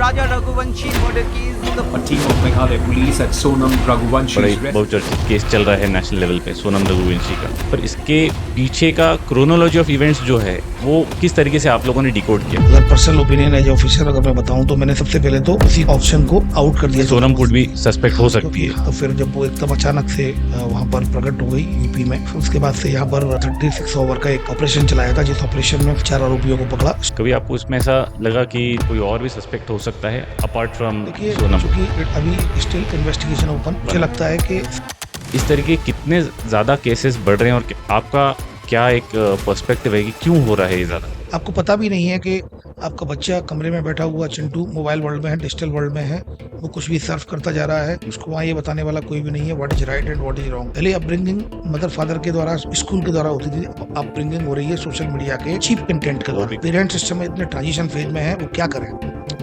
Raja Raghuvanshi murder case, A team of Meghalaya police at Sonam Raghuvanshi बड़ा ही बहुचर्चित case चल रहा है नेशनल लेवल पे सोनम रघुवंशी का, पर इसके पीछे का क्रोनोलॉजी ऑफ इवेंट्स जो है वो किस तरीके से आप लोगों ने डिकोड किया? अगर पर्सनल ओपिनियन एज ऑफिसर अगर मैं बताऊं तो मैंने सबसे पहले तो उसी ऑप्शन को आउट कर दिया। सोनम फूड भी सस्पेक्ट हो सकती है। तो फिर जब वो एकदम अचानक से वहां पर प्रकट हो गई यूपी में, फिर उसके बाद से यहाँ पर 36 ओवर का एक ऑपरेशन चलाया था, जिस ऑपरेशन में 4 आरोपियों को पकड़ा। कभी आपको इसमें ऐसा लगा कि कोई और भी सस्पेक्ट हो सकता है अपार्ट फ्रॉम देखिए, सोनम? चूंकि अभी स्टिल इन्वेस्टिगेशन ओपन, मुझे लगता है कि इस तरीके कितने ज़्यादा केसेस बढ़ रहे हैं और आपका क्या एक पर्सपेक्टिव है कि क्यों हो रहा है ये ज़्यादा? आपको पता भी नहीं है कि आपका बच्चा कमरे में बैठा हुआ चिंटू मोबाइल वर्ल्ड में है, डिजिटल वर्ल्ड में है, वो कुछ भी सर्फ करता जा रहा है, उसको वहाँ ये बताने वाला कोई भी नहीं है what is right and what is wrong. पहले अपब्रिंगिंग मदर फादर के द्वारा, स्कूल के द्वारा होती थी, अपब्रिंगिंग हो रही है सोशल मीडिया के चीप कंटेंट के द्वारा। पेरेंट्स इस समय इतने ट्रांजिशन फेज में है, वो क्या करें?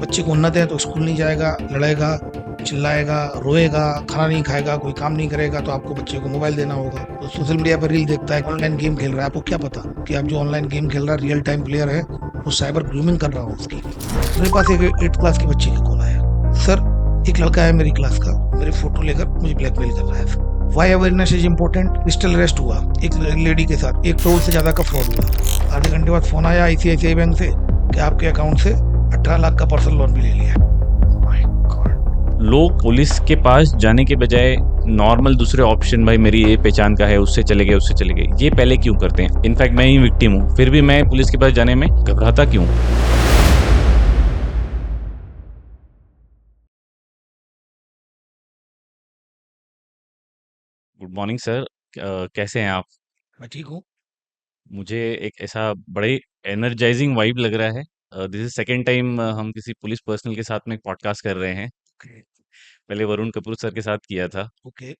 बच्चे को उन्नत है तो स्कूल नहीं जाएगा, लड़ेगा, चिल्लाएगा, रोएगा, खाना नहीं खाएगा, कोई काम नहीं करेगा, तो आपको बच्चे को मोबाइल देना होगा। तो सोशल मीडिया पर रील देखता है, ऑनलाइन गेम खेल रहा है, आपको क्या पता कि आप जो ऑनलाइन गेम खेल रहा है रियल टाइम प्लेयर है, वो साइबर ग्रूमिंग कर रहा हो उसकी। मेरे पास एक 8th क्लास की बच्ची का कॉल आया, सर एक लड़का है मेरी क्लास का, मेरी फोटो लेकर मुझे ब्लैकमेल कर रहा है। Why awareness is important. Pistol arrest हुआ एक लेडी के साथ, 1 करोड़ से ज्यादा का फ्रॉड हुआ। आधे घंटे बाद फोन आया ICICI बैंक से कि आपके अकाउंट से 18 लाख का पर्सनल लोन भी ले लिया। लोग पुलिस के पास जाने के बजाय नॉर्मल दूसरे ऑप्शन, भाई मेरी ये पहचान का है, उससे चले गए उससे चले गए, ये पहले क्यों करते हैं? इनफैक्ट मैं ही विक्टिम हूँ, फिर भी मैं पुलिस के पास जाने में घबराता क्यों? गुड मॉर्निंग सर, कैसे हैं आप? मैं ठीक हूँ। मुझे एक ऐसा बड़े एनर्जाइजिंग वाइब लग रहा है। दिस इज सेकेंड टाइम हम किसी पुलिस पर्सनल के साथ में पॉडकास्ट कर रहे हैं। पहले वरुण कपूर सर के साथ किया था। ओके।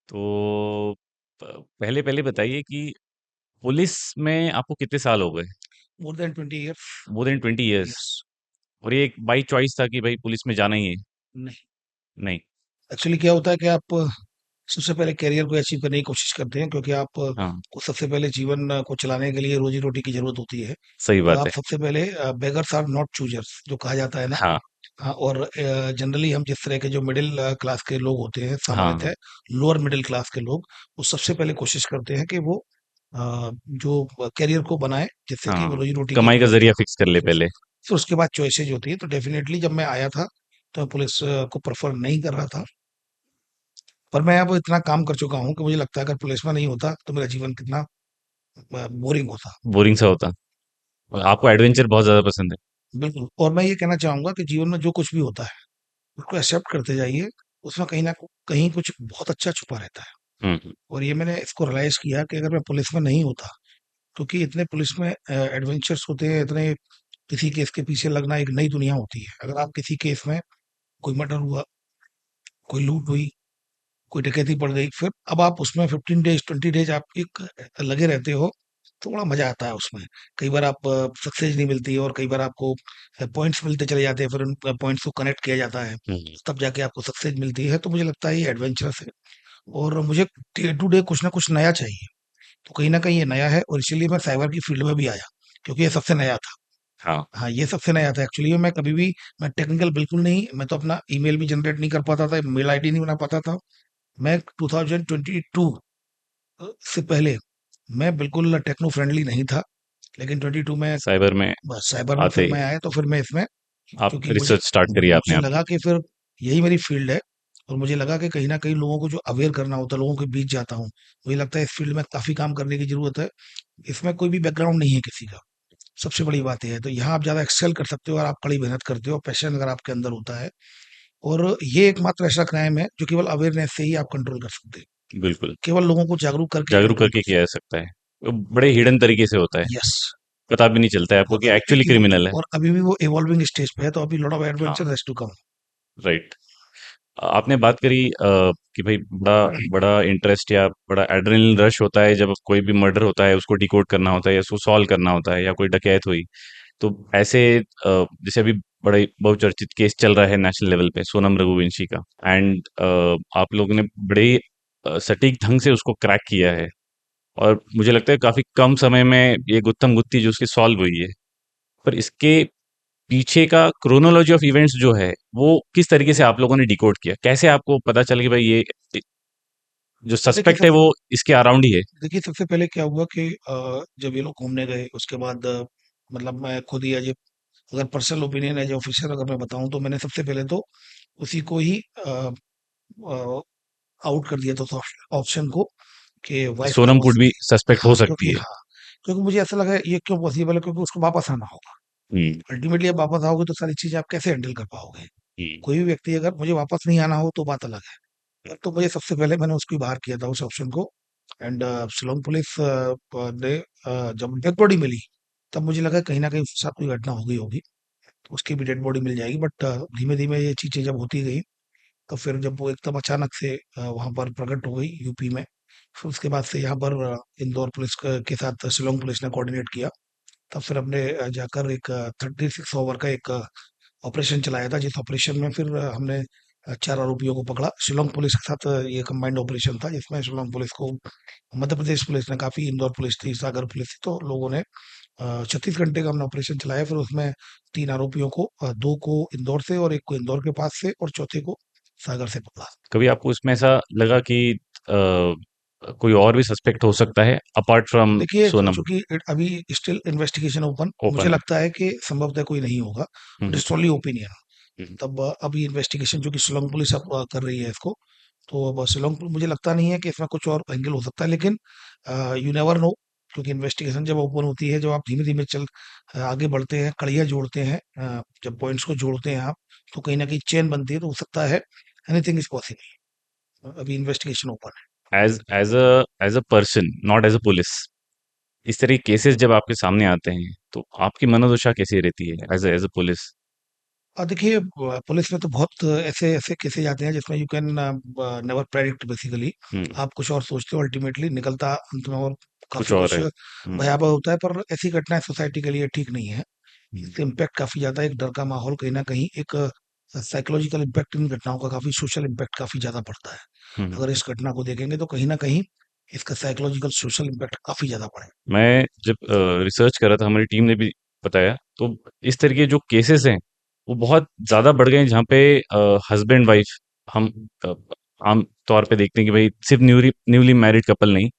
तो पहले पहले बताइए कि पुलिस में आपको कितने साल हो गए? More than 20 years. More than 20 years. Yes. और ये एक बाई चॉइस था कि भाई पुलिस में जाना ही है? नहीं, नहीं। एक्चुअली क्या होता है कि आप सबसे पहले करियर को अचीव करने की कोशिश करते हैं, क्योंकि आप हाँ, को सबसे पहले जीवन को चलाने के लिए रोजी रोटी की जरूरत होती है। सही तो बात आप है। सबसे पहले बेगर्स आर नॉट चूजर्स जो कहा जाता है ना। हाँ, हाँ, और जनरली हम जिस तरह के जो मिडिल क्लास के लोग होते हैं, हाँ, सामान्यतः लोअर मिडिल क्लास के लोग, वो सबसे पहले कोशिश करते हैं कि वो जो करियर को बनाए, जिससे कि वो हाँ। रोजी रोटी की कमाई का जरिया फिक्स कर ले सोर्स। पहले। फिर उसके बाद चॉइसेज होती है। तो डेफिनेटली जब मैं आया था तो मैं पुलिस को प्रेफर नहीं कर रहा था, पर मैं अब इतना काम कर चुका हूँ कि मुझे लगता है अगर पुलिस में नहीं होता तो मेरा जीवन कितना बोरिंग होता। बोरिंग सा होता। और आपको एडवेंचर बहुत ज्यादा पसंद है। बिल्कुल। और मैं ये कहना चाहूंगा कि जीवन में जो कुछ भी होता है उसको एक्सेप्ट करते जाइए, उसमें कहीं ना कहीं कुछ बहुत अच्छा छुपा रहता है। हम्म। और ये मैंने इसको रियलाइज किया कि अगर मैं पुलिस में नहीं होता, क्योंकि इतने पुलिस में एडवेंचर्स होते हैं, इतने किसी केस के पीछे लगना एक नई दुनिया होती है। अगर आप किसी केस में, कोई मर्डर हुआ, कोई लूट हुई, कोई डकैती पड़ गई, फिर अब आप उसमें 15 डेज 20 डेज आप एक लगे रहते हो, तो बड़ा मजा आता है उसमें। कई बार आप सक्सेस नहीं मिलती है और कई बार आपको पॉइंट्स मिलते चले जाते हैं, फिर उन पॉइंट्स को कनेक्ट किया जाता है, हम्म। तब जाके आपको सक्सेस मिलती है। तो मुझे लगता है ये एडवेंचरस है, और मुझे डे टू डे कुछ ना कुछ नया चाहिए। तो कहीं ना कहीं ये नया है, और इसीलिए मैं साइबर की फील्ड में भी आया, क्योंकि ये सबसे नया था। हाँ। हाँ, ये सबसे नया था एक्चुअली। मैं कभी भी, मैं टेक्निकल बिल्कुल नहीं, मैं तो अपना ईमेल भी जनरेट नहीं कर पाता था, मेल आईडी नहीं बना पाता था। मैं 2022 से पहले मैं बिल्कुल टेक्नो फ्रेंडली नहीं था, लेकिन 22 में साइबर में बस साइबर में आते फिर ही मैं आया, तो फिर मैं इसमें, आप क्योंकि मुझे रिसर्च स्टार्ट करिए आपने मुझे आपकी। लगा कि फिर यही मेरी फील्ड है, और मुझे लगा कि कहीं ना कहीं लोगों को जो अवेयर करना होता है, लोगों के बीच जाता हूँ, मुझे लगता है इस फील्ड में काफी काम करने की जरूरत है। इसमें कोई भी बैकग्राउंड नहीं है किसी का, सबसे बड़ी बात यह है। तो यहाँ आप ज्यादा एक्सेल कर सकते हो, और आप कड़ी मेहनत करते हो, पैशन अगर आपके अंदर होता है। और ये एकमात्र ऐसा क्राइम है जो केवल अवेयरनेस से ही आप कंट्रोल कर सकते हैं, बिल्कुल। केवल लोगों को जागरूक करके जागरूक कंट्रोल करके कर किया जा सकते सकता है। वो बड़े हिडन तरीके से होता है। हैं। यस। पता भी नहीं चलता है आपको बहुत कि एक्चुअली ट्रिकी होती है, क्रिमिनल है। और अभी भी वो इवॉल्विंग स्टेज पे है, तो अभी लॉट ऑफ हाँ। Adventure has to come. Right. आपने बात करी कि भाई बड़ा बड़ा इंटरेस्ट या बड़ा एड्रेनलिन रश होता है जब कोई भी मर्डर होता है, उसको डिकोड करना होता है या उसको सॉल्व करना होता है, या कोई डकैत हुई। तो ऐसे जैसे अभी बड़ा ही बहुचर्चित केस चल रहा है नेशनल लेवल पे सोनम रघुवंशी का, एंड आप लोगों ने बड़े ही सटीक ढंग से उसको क्रैक किया है। और मुझे लगता है काफी कम समय में ये गुत्थम गुत्थी जो उसकी सॉल्व हुई है। पर इसके पीछे का क्रोनोलॉजी ऑफ इवेंट्स जो है, वो किस तरीके से आप लोगों ने डिकोड किया? कैसे आपको पता चला कि भाई ये जो देखिए सस्पेक्ट है सबसे वो इसके अराउंड ही है? देखिए सबसे पहले क्या हुआ कि जब ये लोग घूमने गए उसके बाद मतलब मैं खुद ही एज ए अगर पर्सनल ओपिनियन एज ऑफिसर अगर मैं बताऊं तो मैंने सबसे पहले तो उसी को ही आउट कर दिया था उस ऑप्शन को कि कि वाइफ सोनम वापस पुड भी सस्पेक्ट हो हाँ सकती क्योंकि है। हाँ क्योंकि मुझे ऐसा लगा ये क्यों पॉसिबल है क्योंकि उसको वापस आना होगा हुँ, अल्टीमेटली आप वापस आओगे तो सारी चीजें आप कैसे हैंडल कर पाओगे हुँ। कोई भी व्यक्ति अगर मुझे वापस नहीं आना हो तो बात अलग है तो मुझे सबसे पहले मैंने उसको ही बाहर किया था उस ऑप्शन को एंड शिलोंग पुलिस ने जब डेड बॉडी मिली तब मुझे लगा कहीं ना कहीं उसके साथ कोई घटना हो गई होगी तो उसकी भी डेड बॉडी मिल जाएगी बट धीमे धीमे ये चीजें जब होती गई तो फिर जब वो एकदम अचानक से वहां पर प्रकट हो गई यूपी में फिर उसके बाद से यहाँ पर इंदौर पुलिस के साथ शिलोंग पुलिस ने कोऑर्डिनेट किया तब फिर हमने जाकर एक 36 ओवर का एक ऑपरेशन चलाया था जिस ऑपरेशन में फिर हमने 4 आरोपियों को पकड़ा शिलोंग पुलिस के साथ ये कंबाइंड ऑपरेशन था जिसमें शिलोंग पुलिस को मध्य प्रदेश पुलिस ने काफी इंदौर पुलिस थी सागर पुलिस थी तो लोगों ने 36 घंटे का हमने ऑपरेशन चलाया फिर उसमें 3 आरोपियों को 2 को इंदौर से और 1 को इंदौर के पास से और चौथे को सागर से पकड़ा कभी आपको इसमें ऐसा लगा कि कोई और भी सस्पेक्ट हो सकता है अपार्ट फ्रॉम देखिए सोनम? चूंकि अभी स्टिल इन्वेस्टिगेशन ओपन मुझे ओपन है। लगता है कि संभवतः कोई नहीं होगा हुँ, but hmm, it's only opinion hmm. तब अभी इन्वेस्टिगेशन जो कि शिलोंग पुलिस अब कर रही है इसको तो अब मुझे लगता नहीं है कि इसमें कुछ और एंगल हो सकता है लेकिन यू नेवर नो क्योंकि इन्वेस्टिगेशन जब ओपन होती है जब आप धीमे धीमे आगे बढ़ते हैं कड़ियाँ जोड़ते हैं जब पॉइंट्स को जोड़ते हैं आप तो कहीं ना कहीं चेन बनती है तो हो सकता है एनीथिंग इज पॉसिबल अभी इन्वेस्टिगेशन ओपन है as a person, not as a police, इस तरह के केसेस जब आपके सामने आते हैं, तो आपकी मनोदशा कैसी रहती है एज़ अ पुलिस? देखिए पुलिस में तो बहुत ऐसे ऐसे केसेज आते हैं जिसमें you can never predict basically hmm, आप कुछ और सोचते हो अल्टीमेटली निकलता अंत में और कुछ काफी और कुछ है। हुँ, भयावह होता है पर ऐसी घटनाएं सोसाइटी के लिए ठीक नहीं है हुँ, इससे इम्पैक्ट काफी ज्यादा एक डर का माहौल कहीं ना कहीं एक साइकोलॉजिकल इम्पैक्ट इन घटनाओं का काफी सोशल इम्पैक्ट काफी ज्यादा पड़ता है हुँ। अगर इस घटना को देखेंगे तो कहीं ना कहीं इसका साइकोलॉजिकल सोशल इम्पैक्ट काफी ज्यादा पड़े मैं जब रिसर्च कर रहा था, हमारी टीम ने भी बताया, तो इस तरह के जो केसेस हैं, वो बहुत ज़्यादा बढ़ गए हैं, जहाँ पे हस्बैंड वाइफ हम अ, आम तौर पे देखते हैं कि भाई सिर्फ न्यूली मैरिड कपल नहीं,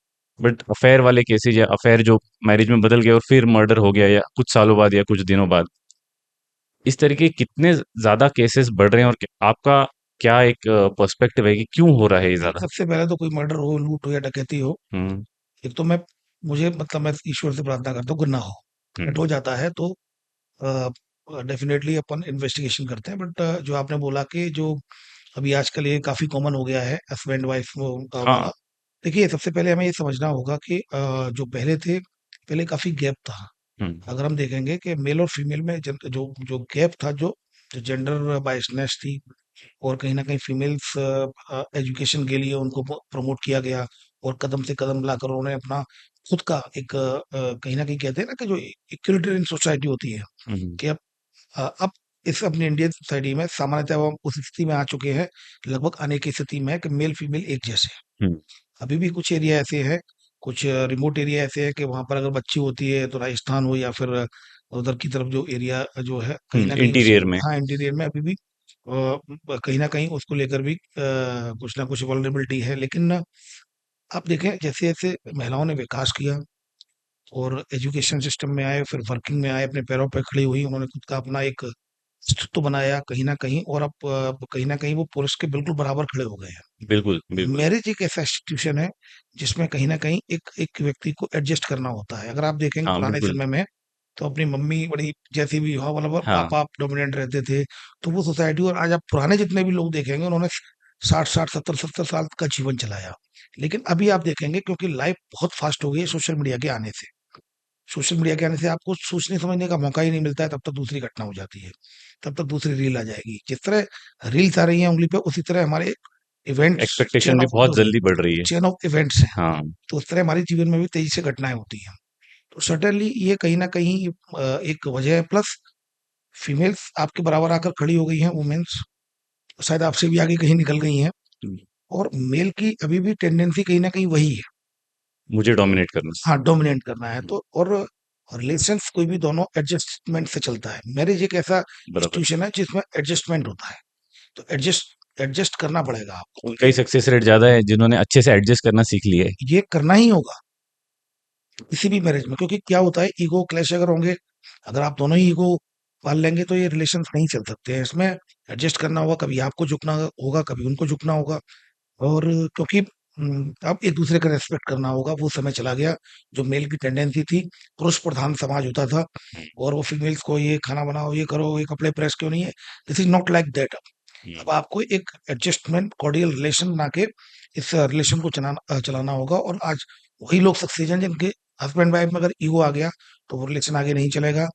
बट अफेयर वाले केसेस या अफेयर जो मैरिज में बदल गया और फिर मर्डर हो गया या कुछ सालों बाद या कुछ दिनों बाद, इस तरह के कितने ज़्यादा केसेस बढ़ रहे हैं और आपका क्या एक पर्सपेक्टिव है कि क्यों हो रहा है ये देखिए ज़्यादा? सबसे पहले तो कोई मर्डर हो लूट हो या डकैती हो हुँ, एक तो मुझे मतलब मैं ईश्वर से प्रार्थना करता हूँ कि ना हो हुँ, बट हो जाता है तो डेफिनेटली अपन इन्वेस्टिगेशन करते हैं बट जो आपने बोला कि जो अभी आजकल ये काफी कॉमन हो गया है हस्बैंड वाइफ हाँ, वाला देखिए सबसे पहले हमें ये समझना होगा कि जो पहले थे पहले काफी गैप था हुँ, अगर हम देखेंगे कि मेल और फीमेल में जो जो गैप था जो जेंडर बायसनेस थी और कहीं ना कहीं फीमेल्स एजुकेशन के लिए उनको प्रमोट किया गया और कदम से कदम मिलाकर उन्होंने अपना खुद का एक कहीं ना कहीं कहते हैं ना कि जो इक्वलिटेरियन सोसाइटी होती है हुँ, कि अब इस अपनी इंडियन सोसाइटी में सामान्यतः अब हम उस स्थिति में आ चुके हैं लगभग आने की स्थिति में है कि मेल फीमेल एक जैसे हैं। हुँ, अभी भी कुछ एरिया ऐसे हैं कुछ रिमोट एरिया ऐसे है कि वहां पर अगर बच्ची होती है तो राजस्थान हो या फिर उधर की तरफ जो एरिया जो है हुँ, कहीं ना कहीं उस इंटीरियर में। हाँ इंटीरियर में अभी भी कहीं ना कहीं उसको लेकर भी कुछ ना कुछ वल्नरेबिलिटी है लेकिन आप देखें जैसे जैसे महिलाओं ने विकास किया और एजुकेशन सिस्टम में आए फिर वर्किंग में आए अपने पैरों पर खड़ी हुई उन्होंने खुद का अपना एक अस्तित्व बनाया कहीं न कहीं और अब कहीं न कहीं वो पुरुष के बिल्कुल बराबर खड़े हो गए हैं। बिल्कुल, बिल्कुल। मैरिज एक ऐसा इंस्टीट्यूशन है जिसमें कहीं न कहीं एक एक व्यक्ति को एडजस्ट करना होता है। अगर आप देखेंगे हाँ, पुराने बिल्कुल। समय में तो अपनी मम्मी बड़ी जैसी भी हाँ मतलब हाँ, पापा डोमिनेंट रहते थे, तो वो सोसाइटी और आज आप पुराने जितने भी लोग देखेंगे उन्होंने 60-60, 70-70 साल का जीवन चलाया। लेकिन अभी आप देखेंगे क्योंकि लाइफ बहुत फास्ट हो गई है सोशल मीडिया के आने से। सोशल मीडिया के आने से आपको सोचने समझने का मौका ही नहीं मिलता है तब तक दूसरी घटना हो जाती है तब तक दूसरी रील आ जाएगी जिस तरह रील्स आ रही हैं उंगली पे उसी तरह हमारे इवेंट्स एक्सपेक्टेशन भी बहुत जल्दी बढ़ रही है। चेन ऑफ इवेंट्स हैं हाँ, तो उस तरह हमारे जीवन में भी तेजी से घटनाएं होती हैं तो सर्टेनली ये कहीं ना कहीं एक वजह है प्लस फीमेल्स आपके बराबर आकर खड़ी हो गई हैं वुमेन्स शायद आपसे भी आगे कहीं निकल गई हैं और मेल की अभी भी टेंडेंसी कहीं ना कहीं वही है मुझे डोमिनेट करना। हाँ डोमिनेट करना है हुँ, तो और और रिलेशंस कोई भी दोनों एडजस्टमेंट से चलता है। मैरिज एक ऐसा बराबर। इंस्टीट्यूशन है जिसमें एडजस्टमेंट होता है, तो एडजस्ट करना पड़ेगा आपको। उनका ही सक्सेस रेट ज़्यादा है जिन्होंने अच्छे से एडजस्ट करना सीख लिया है। ये करना ही होगा किसी भी मैरिज में, क्योंकि क्या होता है, ईगो क्लैश अगर होंगे, अगर आप दोनों ही ईगो पाल लेंगे तो ये रिलेशंस नहीं चल सकते हैं। इसमें एडजस्ट करना होगा, कभी आपको झुकना होगा, कभी उनको झुकना होगा। और क्योंकि अब एक दूसरे का रेस्पेक्ट करना होगा। वो समय चला गया जो मेल की टेंडेंसी थी, पुरुष प्रधान समाज होता था हुँ, और वो फीमेल्स को ये खाना बनाओ, ये करो, ये कपड़े प्रेस क्यों नहीं है। This is not like that. Hmm, अब आपको एक एडजस्टमेंट कॉर्डियल रिलेशन बना के इस रिलेशन को चलाना होगा। और आज वही लोग सक्सेस हैं जिनके हस्बैंड वाइफ में अगर ईगो आ गया तो वो रिलेशन आगे नहीं चलेगा।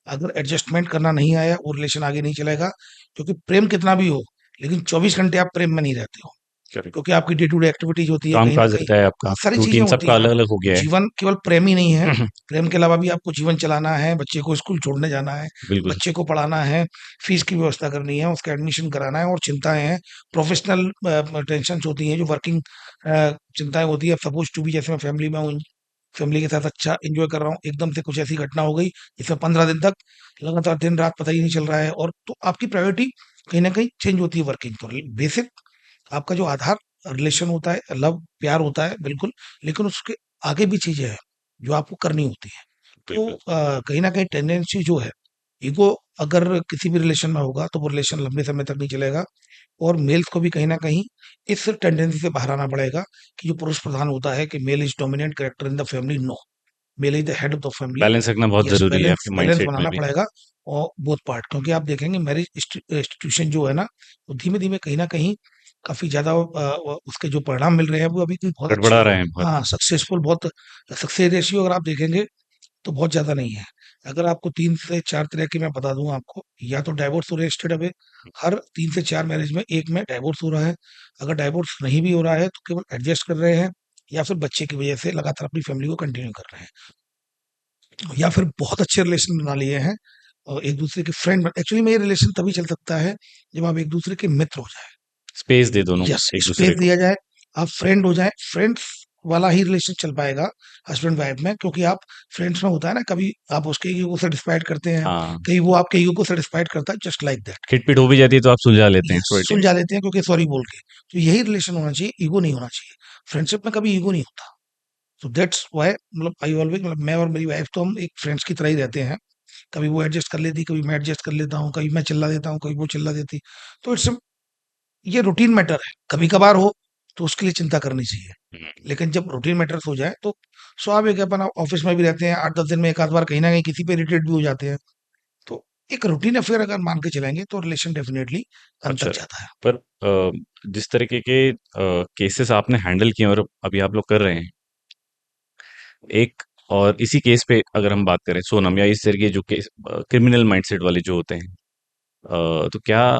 अगर एडजस्टमेंट करना नहीं आया वो रिलेशन आगे नहीं चलेगा। क्योंकि प्रेम कितना भी हो, लेकिन 24 घंटे आप प्रेम में नहीं रहते हो, करेक्ट। क्योंकि आपकी डे टू डे एक्टिविटीज होती है कहीं ना काम-काज कहीं। रहता है आपका, सारी चीजें रूटीन होती सबका हैं ना। अलग-अलग हो गया है। जीवन केवल प्रेम ही नहीं है, प्रेम के अलावा भी आपको जीवन चलाना है, बच्चे को स्कूल छोड़ने जाना है, बिल्कुल, बच्चे को पढ़ाना है, फीस की व्यवस्था करनी है, उसका एडमिशन कराना है, और चिंताएं हैं, प्रोफेशनल टेंशन होती हैं, जो वर्किंग चिंताएं होती है। सपोज टू बी, जैसे मैं फैमिली में हूँ, फैमिली के साथ अच्छा एंजॉय कर रहा हूँ, एकदम से कुछ ऐसी घटना हो गई जिसमें 15 दिन तक लगातार दिन रात पता ही नहीं चल रहा है, और तो आपकी प्रायोरिटी कहीं ना कहीं चेंज होती है वर्किंग। तो बेसिक आपका जो आधार रिलेशन होता है, लव प्यार होता है बिल्कुल, लेकिन उसके आगे भी चीजें हैं जो आपको करनी होती है। तो बिल्कुल। कहीं ना कहीं टेंडेंसी जो है, ईगो अगर किसी भी रिलेशन में होगा तो वो रिलेशन लंबे समय तक नहीं चलेगा। और मेल्स को भी कहीं ना कहीं इस टेंडेंसी से बाहर आना पड़ेगा कि जो पुरुष प्रधान होता है कि male is dominant character in the family, no, male is the head of the family. Balance रखना बहुत यस, ज़रूरी है बैलेंस आपके बैलेंस माइंडसेट में बनाना भी। पड़ेगा। और बोथ पार्ट, क्योंकि आप देखेंगे मैरिज इंस्टीट्यूशन जो है ना, वो धीमे धीमे कहीं ना कहीं काफी ज्यादा उसके जो परिणाम मिल रहे हैं वो अभी भी बहुत अच्छे गड़बड़ा हैं। रहे हैं बहुत। हाँ, सक्सेसफुल बहुत, सक्सेस रेशियो अगर आप देखेंगे तो बहुत ज्यादा नहीं है। अगर आपको 3 से 4 तरह की मैं बता दूं आपको, या तो डाइवोर्स हो रहे स्टेट अवे, हर 3 से 4 मैरिज में एक में डाइवोर्स हो रहा है। अगर डाइवोर्स नहीं भी हो रहा है तो केवल एडजस्ट कर रहे हैं, या फिर बच्चे की वजह से लगातार अपनी फैमिली को कंटिन्यू कर रहे हैं, या फिर बहुत अच्छे रिलेशन बना लिए हैं और एक दूसरे के फ्रेंड। एक्चुअली में ये रिलेशन तभी चल सकता है जब आप एक दूसरे के मित्र हो जाए। स्पेस दे दोनों यस, एक-दूसरे स्पेस को। दिया जाए, आप फ्रेंड हो जाए, फ्रेंड्स वाला ही रिलेशन चल पाएगा हस्बैंड वाइफ में। क्योंकि आप फ्रेंड्स में होता है ना, कभी आप उसके ईगो को सेटिस्फाइड करते हैं, हाँ, कहीं वो आपके ईगो को सेटिस्फाइड करता है, जस्ट लाइक दैट। खिट-पिट हो भी जाती है तो आप सुलझा लेते हैं यस, थोड़े टाइम। सुलझा लेते हैं क्योंकि सॉरी बोल के। तो यही रिलेशन होना चाहिए, ईगो नहीं होना चाहिए। फ्रेंडशिप में कभी ईगो नहीं होता। तो दैट्स व्हाई, मतलब आई ऑलवेज, मतलब मैं और मेरी वाइफ तो हम एक फ्रेंड्स की तरह ही रहते हैं। कभी वो एडजस्ट कर लेती, कभी मैं एडजस्ट कर लेता हूँ, कभी मैं चिल्ला देता हूँ, कभी वो चिल्ला देती। तो इट्स, ये रूटीन मैटर है। कभी-कभार हो तो उसके लिए चिंता करनी चाहिए। हुँ, लेकिन जब रूटीन मैटर्स हो जाए तो स्वाभाविक है, अपन ऑफिस में भी रहते हैं, 8-10 दिन में एक आध बार कहीं न कहीं किसी पे इरिटेट भी हो जाते हैं। तो एक रूटीन अफेयर अगर मान के चलेंगे तो रिलेशन डेफिनिटली अंत अच्छा तक जाता है। पर जिस तरीके के केसेस आपने हैंडल किए और अभी आप लोग कर रहे हैं, एक और इसी केस पे अगर हम बात करें सोनम या इस तरीके जो केस क्रिमिनल माइंडसेट वाले जो होते हैं, तो क्या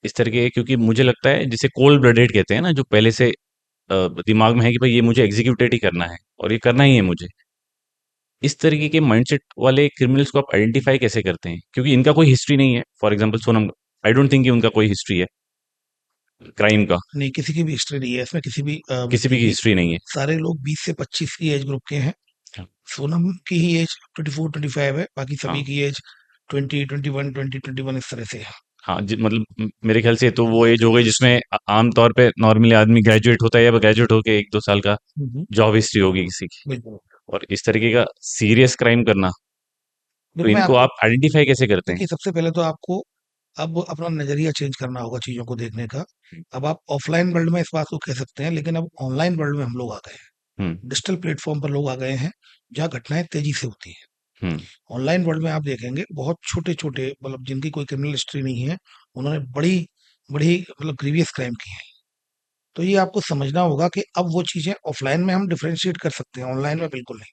इस तरह के, क्योंकि मुझे लगता है जिसे कोल्ड ब्लडेड कहते हैं ना, जो पहले से दिमाग में है कि भाई ये मुझे एग्जीक्यूटेड ही करना है और ये करना ही है मुझे, इस तरीके के माइंडसेट वाले क्रिमिनल्स को आप आइडेंटिफाई कैसे करते हैं? क्योंकि इनका कोई हिस्ट्री नहीं है। For example Sonam, I don't think कि उनका कोई हिस्ट्री है क्राइम का, नहीं, किसी की भी हिस्ट्री नहीं है इसमें, किसी भी किसी व्यक्ति भी की की। हिस्ट्री नहीं है। सारे लोग 20 से 25 की एज ग्रुप के हैं। हाँ, सोनम की ही एज 24-25 है, बाकी हाँ, सभी की एज 20, 21, 20, 21 इस तरह से है। हाँ, मतलब मेरे ख्याल से तो वो एज हो गई जिसमें आम तौर पे नॉर्मली आदमी ग्रेजुएट होता है या ग्रेजुएट होके 1-2 साल का हुँ, हुँ। जॉब हिस्ट्री होगी किसी की। बिल्कुल। और इस तरीके का सीरियस क्राइम करना, तो देखो मैं इनको आपको, आप आइडेंटिफाई कैसे करते हैं? देखिए सबसे पहले तो आपको अब अपना नज़रिया चेंज करना होगा चीज़ों को देखने का। अब आप ऑफ़लाइन वर्ल्ड में इस बात को कह सकते हैं, लेकिन अब ऑनलाइन वर्ल्ड में हम लोग आ गए हैं। हुँ, डिजिटल प्लेटफ़ॉर्म पर लोग आ गए हैं, जहाँ घटनाएँ तेज़ी से होती हैं। हुँ, ऑनलाइन वर्ल्ड में आप देखेंगे बहुत छोटे-छोटे, मतलब जिनकी कोई क्रिमिनल हिस्ट्री नहीं है, उन्होंने बड़ी बड़ी मतलब ग्रीवियस क्राइम किए हैं। तो ये आपको समझना होगा कि अब वो चीज़ें ऑफ़लाइन में हम डिफरेंशिएट कर सकते हैं, ऑनलाइन में बिल्कुल नहीं।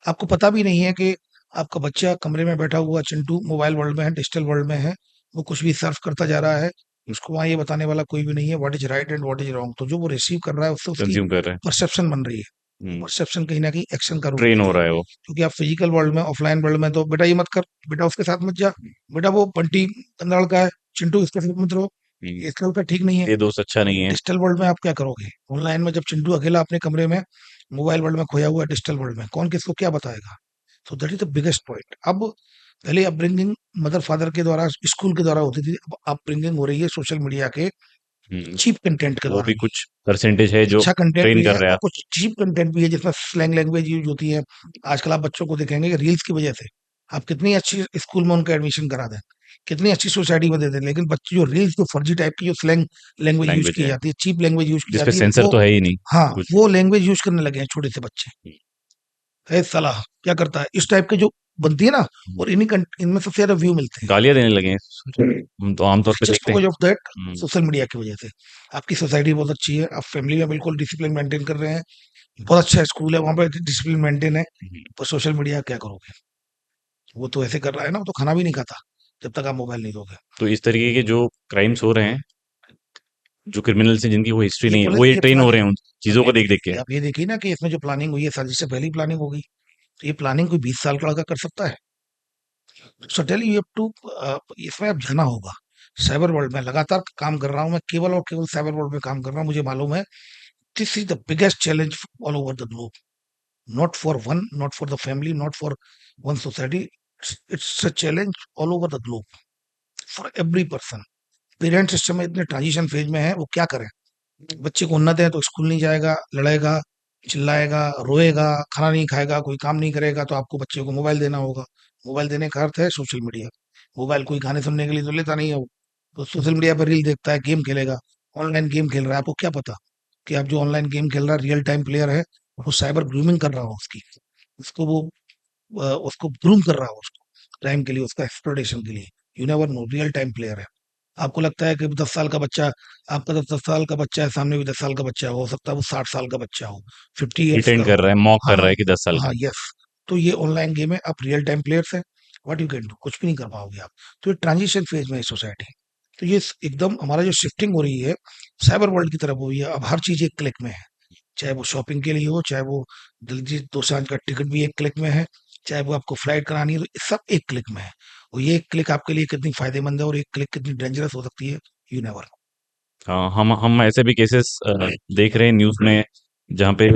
आपको पता भी नहीं है कि आपका बच्चा कमरे में बैठा हुआ चिंटू मोबाइल वर्ल्ड में है, डिजिटल वर्ल्ड में है, वो कुछ भी सर्फ करता जा रहा है, उसको वहाँ ये बताने वाला कोई भी नहीं है what is right and what is wrong. तो जो वो रिसीव कर रहा है उससे उसकी कंज़्यूम कर रहे हैं। परसेप्शन बन रही है। हुँ, परसेप्शन कहीं न कहीं एक्शन का रूप ट्रेन हो लेती है। रहा है वो। क्योंकि आप फिजिकल वर्ल्ड में, ऑफलाइन वर्ल्ड में तो बेटा ये मत कर, बेटा उसके साथ मत जा, बेटा वो बंटी गंदा लड़का है, चिंटू इसके साथ मत रहो, हुँ, ये इसका लड़का ठीक नहीं है। ये दोस्त अच्छा नहीं है। डिजिटल वर्ल्ड में आप क्या करोगे? ऑनलाइन में जब चिंटू अकेला अपने कमरे में मोबाइल वर्ल्ड में खोया हुआ है डिजिटल वर्ल्ड में, कौन किसको क्या बताएगा? So that is the biggest point. अब पहले अपब्रिंगिंग मदर फादर के द्वारा स्कूल के द्वारा होती थी, अब अपब्रिंगिंग हो रही है सोशल मीडिया के हम्म, चीप कंटेंट के वो द्वारा भी भी। कुछ परसेंटेज है जो अच्छा कंटेंट ट्रेन भी कर है रहे हैं और आप। कुछ चीप कंटेंट भी है जिसमें स्लैंग लैंग्वेज यूज होती है। आजकल आप बच्चों को देखेंगे कि रील्स की वजह से आप कितनी अच्छी स्कूल में उनका एडमिशन करा दें, कितनी अच्छी सोसाइटी में दे दें, लेकिन बच्चे जो रील्स जो फर्जी टाइप की जो स्लैंग लैंग्वेज यूज लैंग्वेज की है जाती है, चीप लैंग्वेज यूज की जिस पे जाती है, सेंसर वो तो है ही नहीं हाँ कुछ। वो लैंग्वेज यूज करने लगे हैं छोटे से बच्चे। है साला क्या करता है इस टाइप के जो बनती है ना, और इनमें सबसे ज्यादा व्यू मिलते हैं गालियां देने लगे हैं, हम तो आमतौर पे जस्ट देखते हैं। Because of that hmm, social media की वजह से। आपकी सोसाइटी बहुत अच्छी है, आप फैमिली में बिल्कुल डिसिप्लिन मेंटेन कर रहे हैं, बहुत अच्छा स्कूल है वहां पे डिसिप्लिन मेंटेन है, हम्म। पर सोशल मीडिया क्या करोगे? वो तो ऐसे कर रहा है ना, वो तो खाना भी नहीं खाता जब तक आप मोबाइल नहीं दोगे। तो इस तरीके के जो क्राइम्स हो रहे हैं, जो क्रिमिनल्स हैं जिनकी वो हिस्ट्री नहीं है, वो ये ये ट्रेन हो रहे प्लानिंग हैं उन चीजों को देख देख के। आप ये देखिए ना कि इसमें जो प्लानिंग हुई है साजिश से पहले ही प्लानिंग हो गई, तो ये प्लानिंग कोई 20 साल का लड़का कर सकता है? So tell you have to इसमें अब जाना होगा। साइबर वर्ल्ड में लगातार काम कर रहा हूँ मैं, केवल और केवल साइबर वर्ल्ड में काम कर रहा हूँ, मुझे मालूम है this is the biggest challenge all over the globe, not for one, not for the family, not for one society. It's a challenge all over the globe for every person. Parents इस समय इतने transition phase में है, वो क्या करें? बच्चे को उन्नत है तो स्कूल नहीं जाएगा, लड़ेगा, चिल्लाएगा, रोएगा, खाना नहीं खाएगा, कोई काम नहीं करेगा, तो आपको बच्चे को मोबाइल देना होगा। मोबाइल देने का अर्थ है सोशल मीडिया। मोबाइल कोई गाने सुनने के लिए तो लेता नहीं है वो, तो सोशल मीडिया पर रील देखता है, गेम खेलेगा, ऑनलाइन गेम खेल रहा है। आपको क्या पता कि आप जो ऑनलाइन गेम खेल रहा है रियल टाइम प्लेयर है, वो साइबर ग्रूमिंग कर रहा हो उसकी, उसको वो उसको ग्रूम कर रहा हो उसको क्राइम के लिए, उसका एक्सप्लॉइटेशन के लिए। You never know, real time player है। आपको लगता है कि 10 साल का बच्चा, आपका 10 साल का बच्चा है, सामने भी 10 साल का बच्चा हो सकता है, वो 60 साल का बच्चा हो, 50 ईयर्स का प्रिटेंड कर हो। रहा है, मॉक कर हाँ रहा है कि 10 साल हाँ का है। यस। तो ये ऑनलाइन गेम है, आप रियल टाइम प्लेयर्स हैं, व्हाट यू कैन डू, कुछ भी नहीं कर पाओगे आप। तो ये ट्रांजिशन फेज में है सोसाइटी। तो ये एकदम हमारा जो शिफ्टिंग हो रही है साइबर वर्ल्ड की तरफ हुई है। अब हर चीज एक क्लिक में है, चाहे वो शॉपिंग के लिए हो, चाहे वो दिलजीत दोसांझ का टिकट भी एक क्लिक में है, चाहे वो आपको फ्लाइट करानी है, तो ये सब एक क्लिक में है। और ये एक क्लिक आपके लिए कितनी फायदेमंद है और एक क्लिक कितनी डेंजरस हो सकती है, यू नेवर। हाँ, हम ऐसे भी केसेस देख रहे हैं न्यूज़ में, जहाँ पे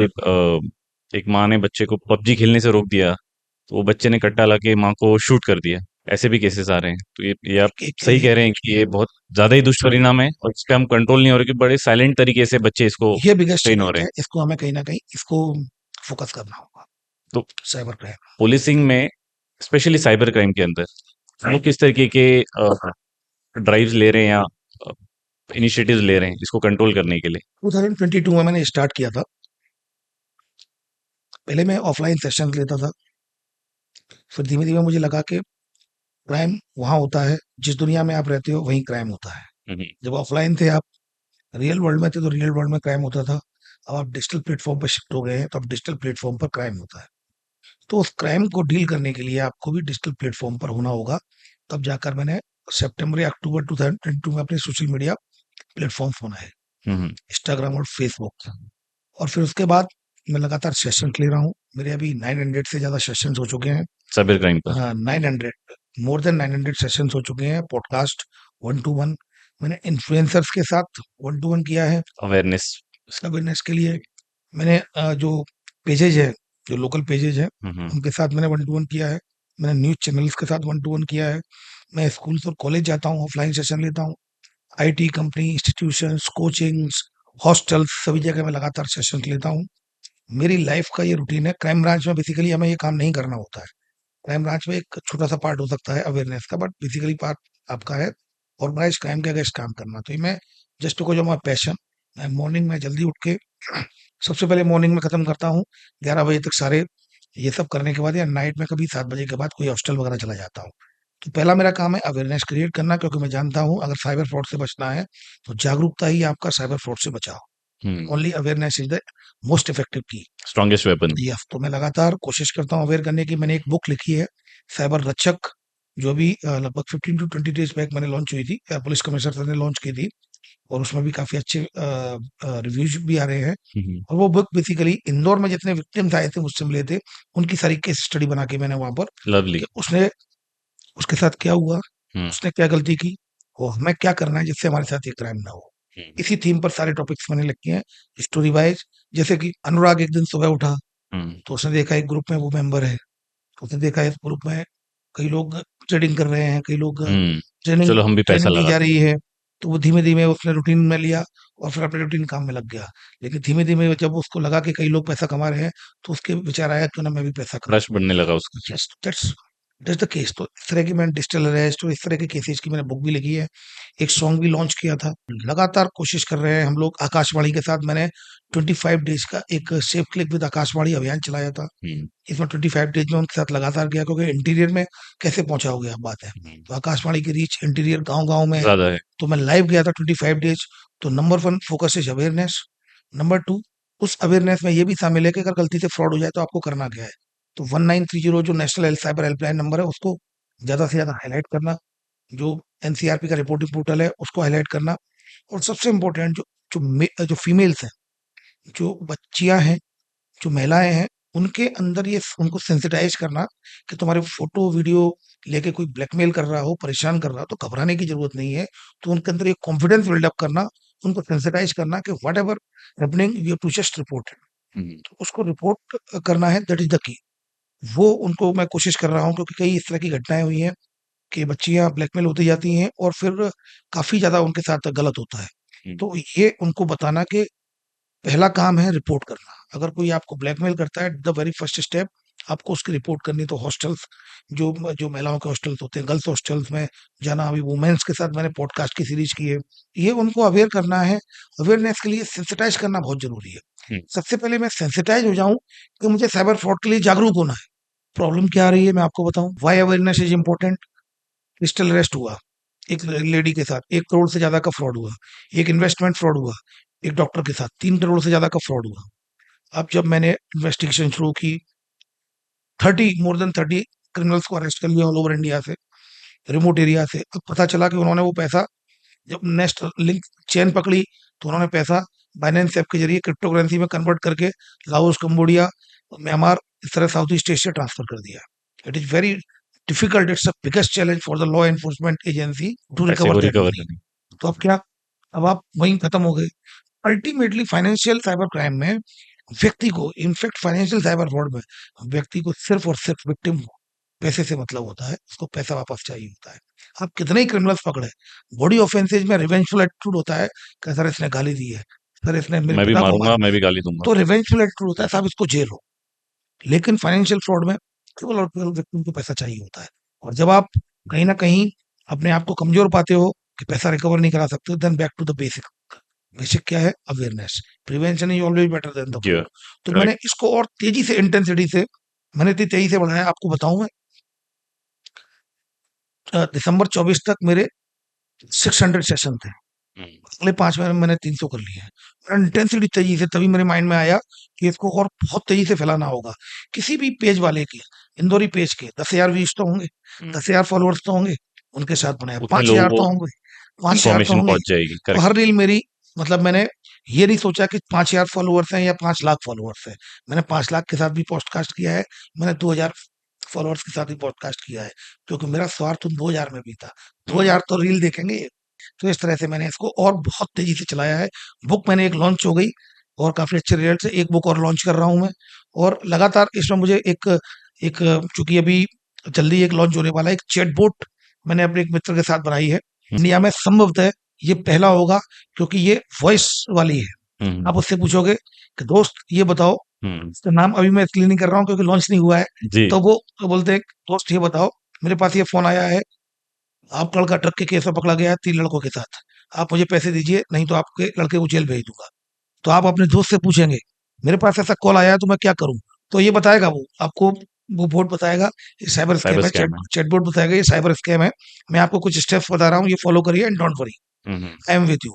एक माँ ने बच्चे को पबजी खेलने से रोक दिया, तो वो बच्चे ने कट्टा लाके माँ को शूट कर दिया। ऐसे भी केसेस आ रहे हैं। तो ये आप एक एक सही कह रहे हैं कि ये बहुत ज्यादा ही दुष्परिणाम है और इस पे हम कंट्रोल नहीं हो रहे, कि बड़े साइलेंट तरीके से बच्चे इसको ये बिगेस्ट ट्रेन हो चैलेंज रहे है, हैं। इसको हमें कहीं ना कहीं इसको फोकस करना होगा, तो साइबर क्राइम। पुलिसिंग में, स्पेशली साइबर क्राइम के अंदर, वो किस तरीके के ड्राइव्स ले रहे हैं या इनिशिएटिव्स ले रहे हैं इसको कंट्रोल करने के लिए? 2022 में मैंने स्टार्ट किया था। पहले मैं ऑफलाइन सेशन लेता था, फिर धीमे धीमे मुझे लगा कि क्राइम वहां होता है जिस दुनिया में आप रहते हो, वहीं क्राइम होता है। हम्म, जब ऑफलाइन थे आप, रियल वर्ल्ड में थे, तो रियल वर्ल्ड में क्राइम होता था। अब आप डिजिटल प्लेटफॉर्म पर शिफ्ट हो गए हैं, तो अब डिजिटल प्लेटफॉर्म पर क्राइम होता है। तो उस क्राइम को डील करने के लिए आपको भी डिजिटल प्लेटफॉर्म पर होना होगा। तब जाकर मैंने सितंबर या अक्टूबर 2022 में अपने सोशल मीडिया प्लेटफॉर्म्स बनाए, हम्म, इंस्टाग्राम और फेसबुक। और फिर उसके बाद मैं लगातार सेशन ले रहा हूँ, मेरे अभी 900 से ज्यादा सेशन हो चुके हैं। साइबर क्राइम पर हाँ 900, मोर देन 900 सेशन हो चुके हैं। पॉडकास्ट 1 to 1, मैंने इन्फ्लुएंसर्स के साथ 1 to 1 किया है अवेयरनेस। अवेयरनेस के लिए। मैंने जो पेजेज है, जो लोकल पेजेज है, हम्म, उनके साथ मैंने 1 to 1 किया है। मैंने न्यूज चैनल्स के साथ 1 to 1 किया है। मैं स्कूल और कॉलेज जाता हूँ, ऑफलाइन सेशन लेता हूँ। IT company, institutions, coachings, hostels, सभी जगह मैं लगातार सेशन लेता हूँ। मेरी लाइफ का ये रूटीन है। क्राइम ब्रांच में बेसिकली हमें ये काम नहीं करना होता है। क्राइम ब्रांच में एक छोटा सा पार्ट हो सकता है अवेयरनेस का, बट बेसिकली पार्ट आपका है ऑर्गेनाइज क्राइम के अगेंस्ट काम करना। तो ये मैं just because of my passion, मैं मॉर्निंग में जल्दी उठ के सबसे पहले मॉर्निंग में खत्म करता हूँ 11 बजे तक सारे ये सब करने के बाद, या नाइट में कभी 7 बजे के बाद कोई हॉस्टल वगैरह चला जाता हूँ। तो पहला मेरा काम है अवेयरनेस क्रिएट करना, क्योंकि मैं जानता हूँ अगर साइबर फ्रॉड से बचना है तो जागरूकता ही आपका साइबर फ्रॉड से बचाओ। Hmm. Only awareness is the most effective key. Strongest weapon. Yes, तो मैं लगातार कोशिश करता हूँ अवेयर करने की। मैंने एक बुक लिखी है, साइबर रक्षक, जो अभी लगभग 15 to 20 डेज बैक मैंने लॉन्च हुई थी, पुलिस कमिश्नर सर ने लॉन्च की थी, और उसमें भी काफी अच्छे रिव्यूज भी आ रहे हैं। और वो बुक बेसिकली इंदौर में जितने विक्टिम्स आए थे मुझसे मिले थे, उनकी सारी केस स्टडी बना के मैंने वहां पर लवली। कि उसने उसके साथ क्या हुआ, हम्म, उसने क्या गलती की, और हमें क्या करना है जिससे हमारे साथ ये क्राइम ना हो। हम्म, इसी थीम पर सारे टॉपिक्स मैंने लिखे हैं स्टोरी वाइज। जैसे कि अनुराग एक दिन सुबह उठा, हम्म, तो उसने देखा एक ग्रुप में वो मेंबर है, उसने देखा है इस ग्रुप में कई लोग ट्रेडिंग कर रहे हैं, कई लोग हुँ, ट्रेनिंग चलो हम भी पैसा ट्रेनिंग दी जा लगाते रही है, तो वो धीमे-धीमे उसने रूटीन में लिया और फिर अपने रूटीन काम में लग गया। लेकिन धीमे-धीमे जब उसको लगा कि कई लोग पैसा कमा रहे हैं, तो उसके विचार आया क्यों ना मैं भी पैसा कमाऊँ। रश बढ़ने लगा उसका। Yes, that's the case. तो इस तरह की मैंने डिजिटल अरेस्ट और इस तरह के केसेस की मैंने बुक भी लिखी है। एक सॉन्ग भी लॉन्च किया था। लगातार कोशिश कर रहे हैं हम लोग आकाशवाणी के साथ। मैंने 25 डेज का एक सेफ क्लिक विद आकाशवाणी अभियान चलाया था। हुँ, इसमें 25 डेज में उनके साथ लगातार गया, क्योंकि इंटीरियर में कैसे पहुंचाओगे आप, बात है। हुँ, तो आकाशवाणी की रीच इंटीरियर गांव-गांव में है। ज़्यादा है। तो मैं लाइव गया था 25 डेज। तो number 1 focus is awareness. Number 2, उस अवेयरनेस में ये भी शामिल है कि अगर गलती से फ्रॉड हो जाए तो आपको करना क्या है। तो 1930 जो नेशनल साइबर हेल्पलाइन नंबर है, उसको ज़्यादा से ज़्यादा हाईलाइट करना। जो एनसीआरपी का रिपोर्टिंग पोर्टल है उसको हाईलाइट करना। और सबसे इम्पोर्टेंट, जो फीमेल्स हैं, जो बच्चियां हैं, जो महिलाएं हैं, उनके अंदर ये उनको सेंसिटाइज करना कि तुम्हारे फोटो वीडियो लेके कोई ब्लैकमेल कर रहा हो, परेशान कर रहा हो, तो घबराने की जरूरत नहीं है। तो उनके अंदर एक कॉन्फिडेंस बिल्डअप करना, उनको सेंसिटाइज करना कि whatever happening you have to just report it. Hmm, तो उसको रिपोर्ट करना है, दैट इज द की। वो उनको मैं कोशिश कर रहा हूँ, क्योंकि कई इस तरह की घटनाएं हुई हैं कि बच्चियां ब्लैकमेल होती जाती हैं और फिर काफी ज्यादा उनके साथ गलत होता है। हुँ, तो ये उनको बताना कि पहला काम है रिपोर्ट करना। अगर कोई आपको ब्लैकमेल करता है, द वेरी फर्स्ट स्टेप आपको उसकी रिपोर्ट करनी। तो हॉस्टल्स, जो महिलाओं के हॉस्टल्स होते हैं, गर्ल्स हॉस्टल्स में जाना। अभी वुमेन्स के साथ मैंने पॉडकास्ट की सीरीज की है। ये उनको अवेयर करना है। अवेयरनेस के लिए सेंसिटाइज करना बहुत जरूरी है। हुँ, सबसे पहले मैं सेंसिटाइज हो जाऊं कि मुझे साइबर फ्रॉड के लिए जागरूक होना है। प्रॉब्लम क्या आ रही है मैं आपको बताऊं। Why awareness is important. Digital arrest हुआ एक लेडी के साथ, 1 करोड़ से ज्यादा का फ्रॉड हुआ। एक इन्वेस्टमेंट फ्रॉड हुआ एक डॉक्टर के साथ, 3 करोड़ से ज्यादा का फ्रॉड हुआ। अब जब मैंने इन्वेस्टिगेशन शुरू की, मोर देन 30 क्रिमिनल्स को अरेस्ट कर लिया ऑल ओवर इंडिया से, रिमोट एरिया से। अब पता चला कि उन्होंने वो पैसा, जब नेक्स्ट लिंक चेन पकड़ी, तो उन्होंने पैसा बाइनेंस ऐप के जरिए क्रिप्टो करेंसी में कन्वर्ट करके लाओस, कंबोडिया, म्यांमार, इस तरह साउथ ईस्ट एशिया ट्रांसफर कर दिया। It is very difficult, it's the biggest challenge for the law enforcement agency to पैसे रिकवर को दैट रिकवर मनी। करनी। तो अब क्या, अब आप वहीं खत्म हो गए। अल्टीमेटली फाइनेंशियल साइबर क्राइम में व्यक्ति को, इनफैक्ट फाइनेंशियल साइबर फ्रॉड में व्यक्ति को सिर्फ और सिर्फ विक्टिम पैसे से मतलब होता है। उसको पैसा वापस चाहिए होता है। आप कितने ही क्रिमिनल्स पकड़े, बॉडी ऑफेंसेज में रिवेंजफुल एटीट्यूड होता है कि सर इसने गाली दी है, सर इसने मेरे मैं भी पिता को मारूँगा, मारा, मैं भी गाली दूँगा। तो रिवेंजफुल एटीट्यूड होता है, साहब इसको जेल हो। लेकिन फाइनेंशियल फ्रॉड में केवल और केवल विक्टिम को पैसा चाहिए होता है। और जब आप कहीं ना कहीं अपने आप को कमजोर पाते हो कि पैसा रिकवर नहीं करा सकते, then back to the basic. Basic क्या है? Awareness. Prevention is always better than the जी, क्योर। तो मैंने करेक्ट। इसको और तेजी से, इंटेंसिटी से, मैंने इतनी तेजी से बढ़ाया, आपको बताऊं मैं। दिसंबर 24 तक मेरे 600 सेशन थे। हुँ, अगले 5 महीने में मैंने 300 कर लिए हैं। इंटेंसिटी तेजी से, तभी मेरे माइंड में आया कि इसको और बहुत तेजी से फैलाना होगा। किसी भी पेज वाले के, इंदौरी पेज के 10,000 व्यूज तो होंगे, हुँ, 10,000 फॉलोअर्स तो होंगे, उनके साथ बनाया। उतने लोगों 5,000 तो को होंगे, 5,000 तो इन्फॉर्मेशन होंगे। पहुँच जाएगी, तो करेक्ट। हर रील मेरी, मतलब मैंने ये नहीं सोचा कि 5,000 फॉलोअर्स हैं या 5 लाख फॉलोअर्स हैं। मैंने 5 लाख के साथ भी पॉडकास्ट किया है, मैंने 2,000 फॉलोअर्स के साथ भी पॉडकास्ट किया है, क्योंकि मेरा स्वार्थ उन 2,000 में भी था। हुँ, 2,000 तो रील देखेंगे। तो इस तरह से मैंने इसको और बहुत तेजी से चलाया है। बुक मैंने एक लॉन्च हो गई और काफी अच्छे रिजल्ट से, एक बुक और लॉन्च कर रहा हूँ मैं। और लगातार इसमें मुझे एक एक चूंकि अभी जल्दी एक लॉन्च होने वाला है, एक चैटबॉट मैंने अपने एक मित्र के साथ बनाई है। हुँ, इंडिया में संभवतः ये पहला होगा, क्योंकि ये वॉइस वाली है। हुँ, आप उससे पूछोगे कि दोस्त ये बताओ, हुँ, इसका नाम अभी मैं इसलिए नहीं कर रहा हूँ क्योंकि लॉन्च नहीं हुआ है। जी, तो वो बोलते हैं, दोस्त ये बताओ, मेरे पास ये फोन आया है, आपका लड़का ट्रक के केस में पकड़ा गया है 3 लड़कों के साथ। आप मुझे पैसे दीजिए, नहीं तो आपके लड़के को जेल भेज दूंगा। तो आप अपने दोस्त से पूछेंगे, मेरे पास ऐसा कॉल आया है तो मैं क्या करूं। तो ये बताएगा वो आपको, वो बोर्ड बताएगा ये साइबर साइबर स्कैम है, स्कैम है। चैटबॉट बताएगा ये साइबर स्कैम है। मैं आपको कुछ स्टेप्स बता रहा हूँ, ये फॉलो करिए and don't worry, hmm, hmm, I am with you.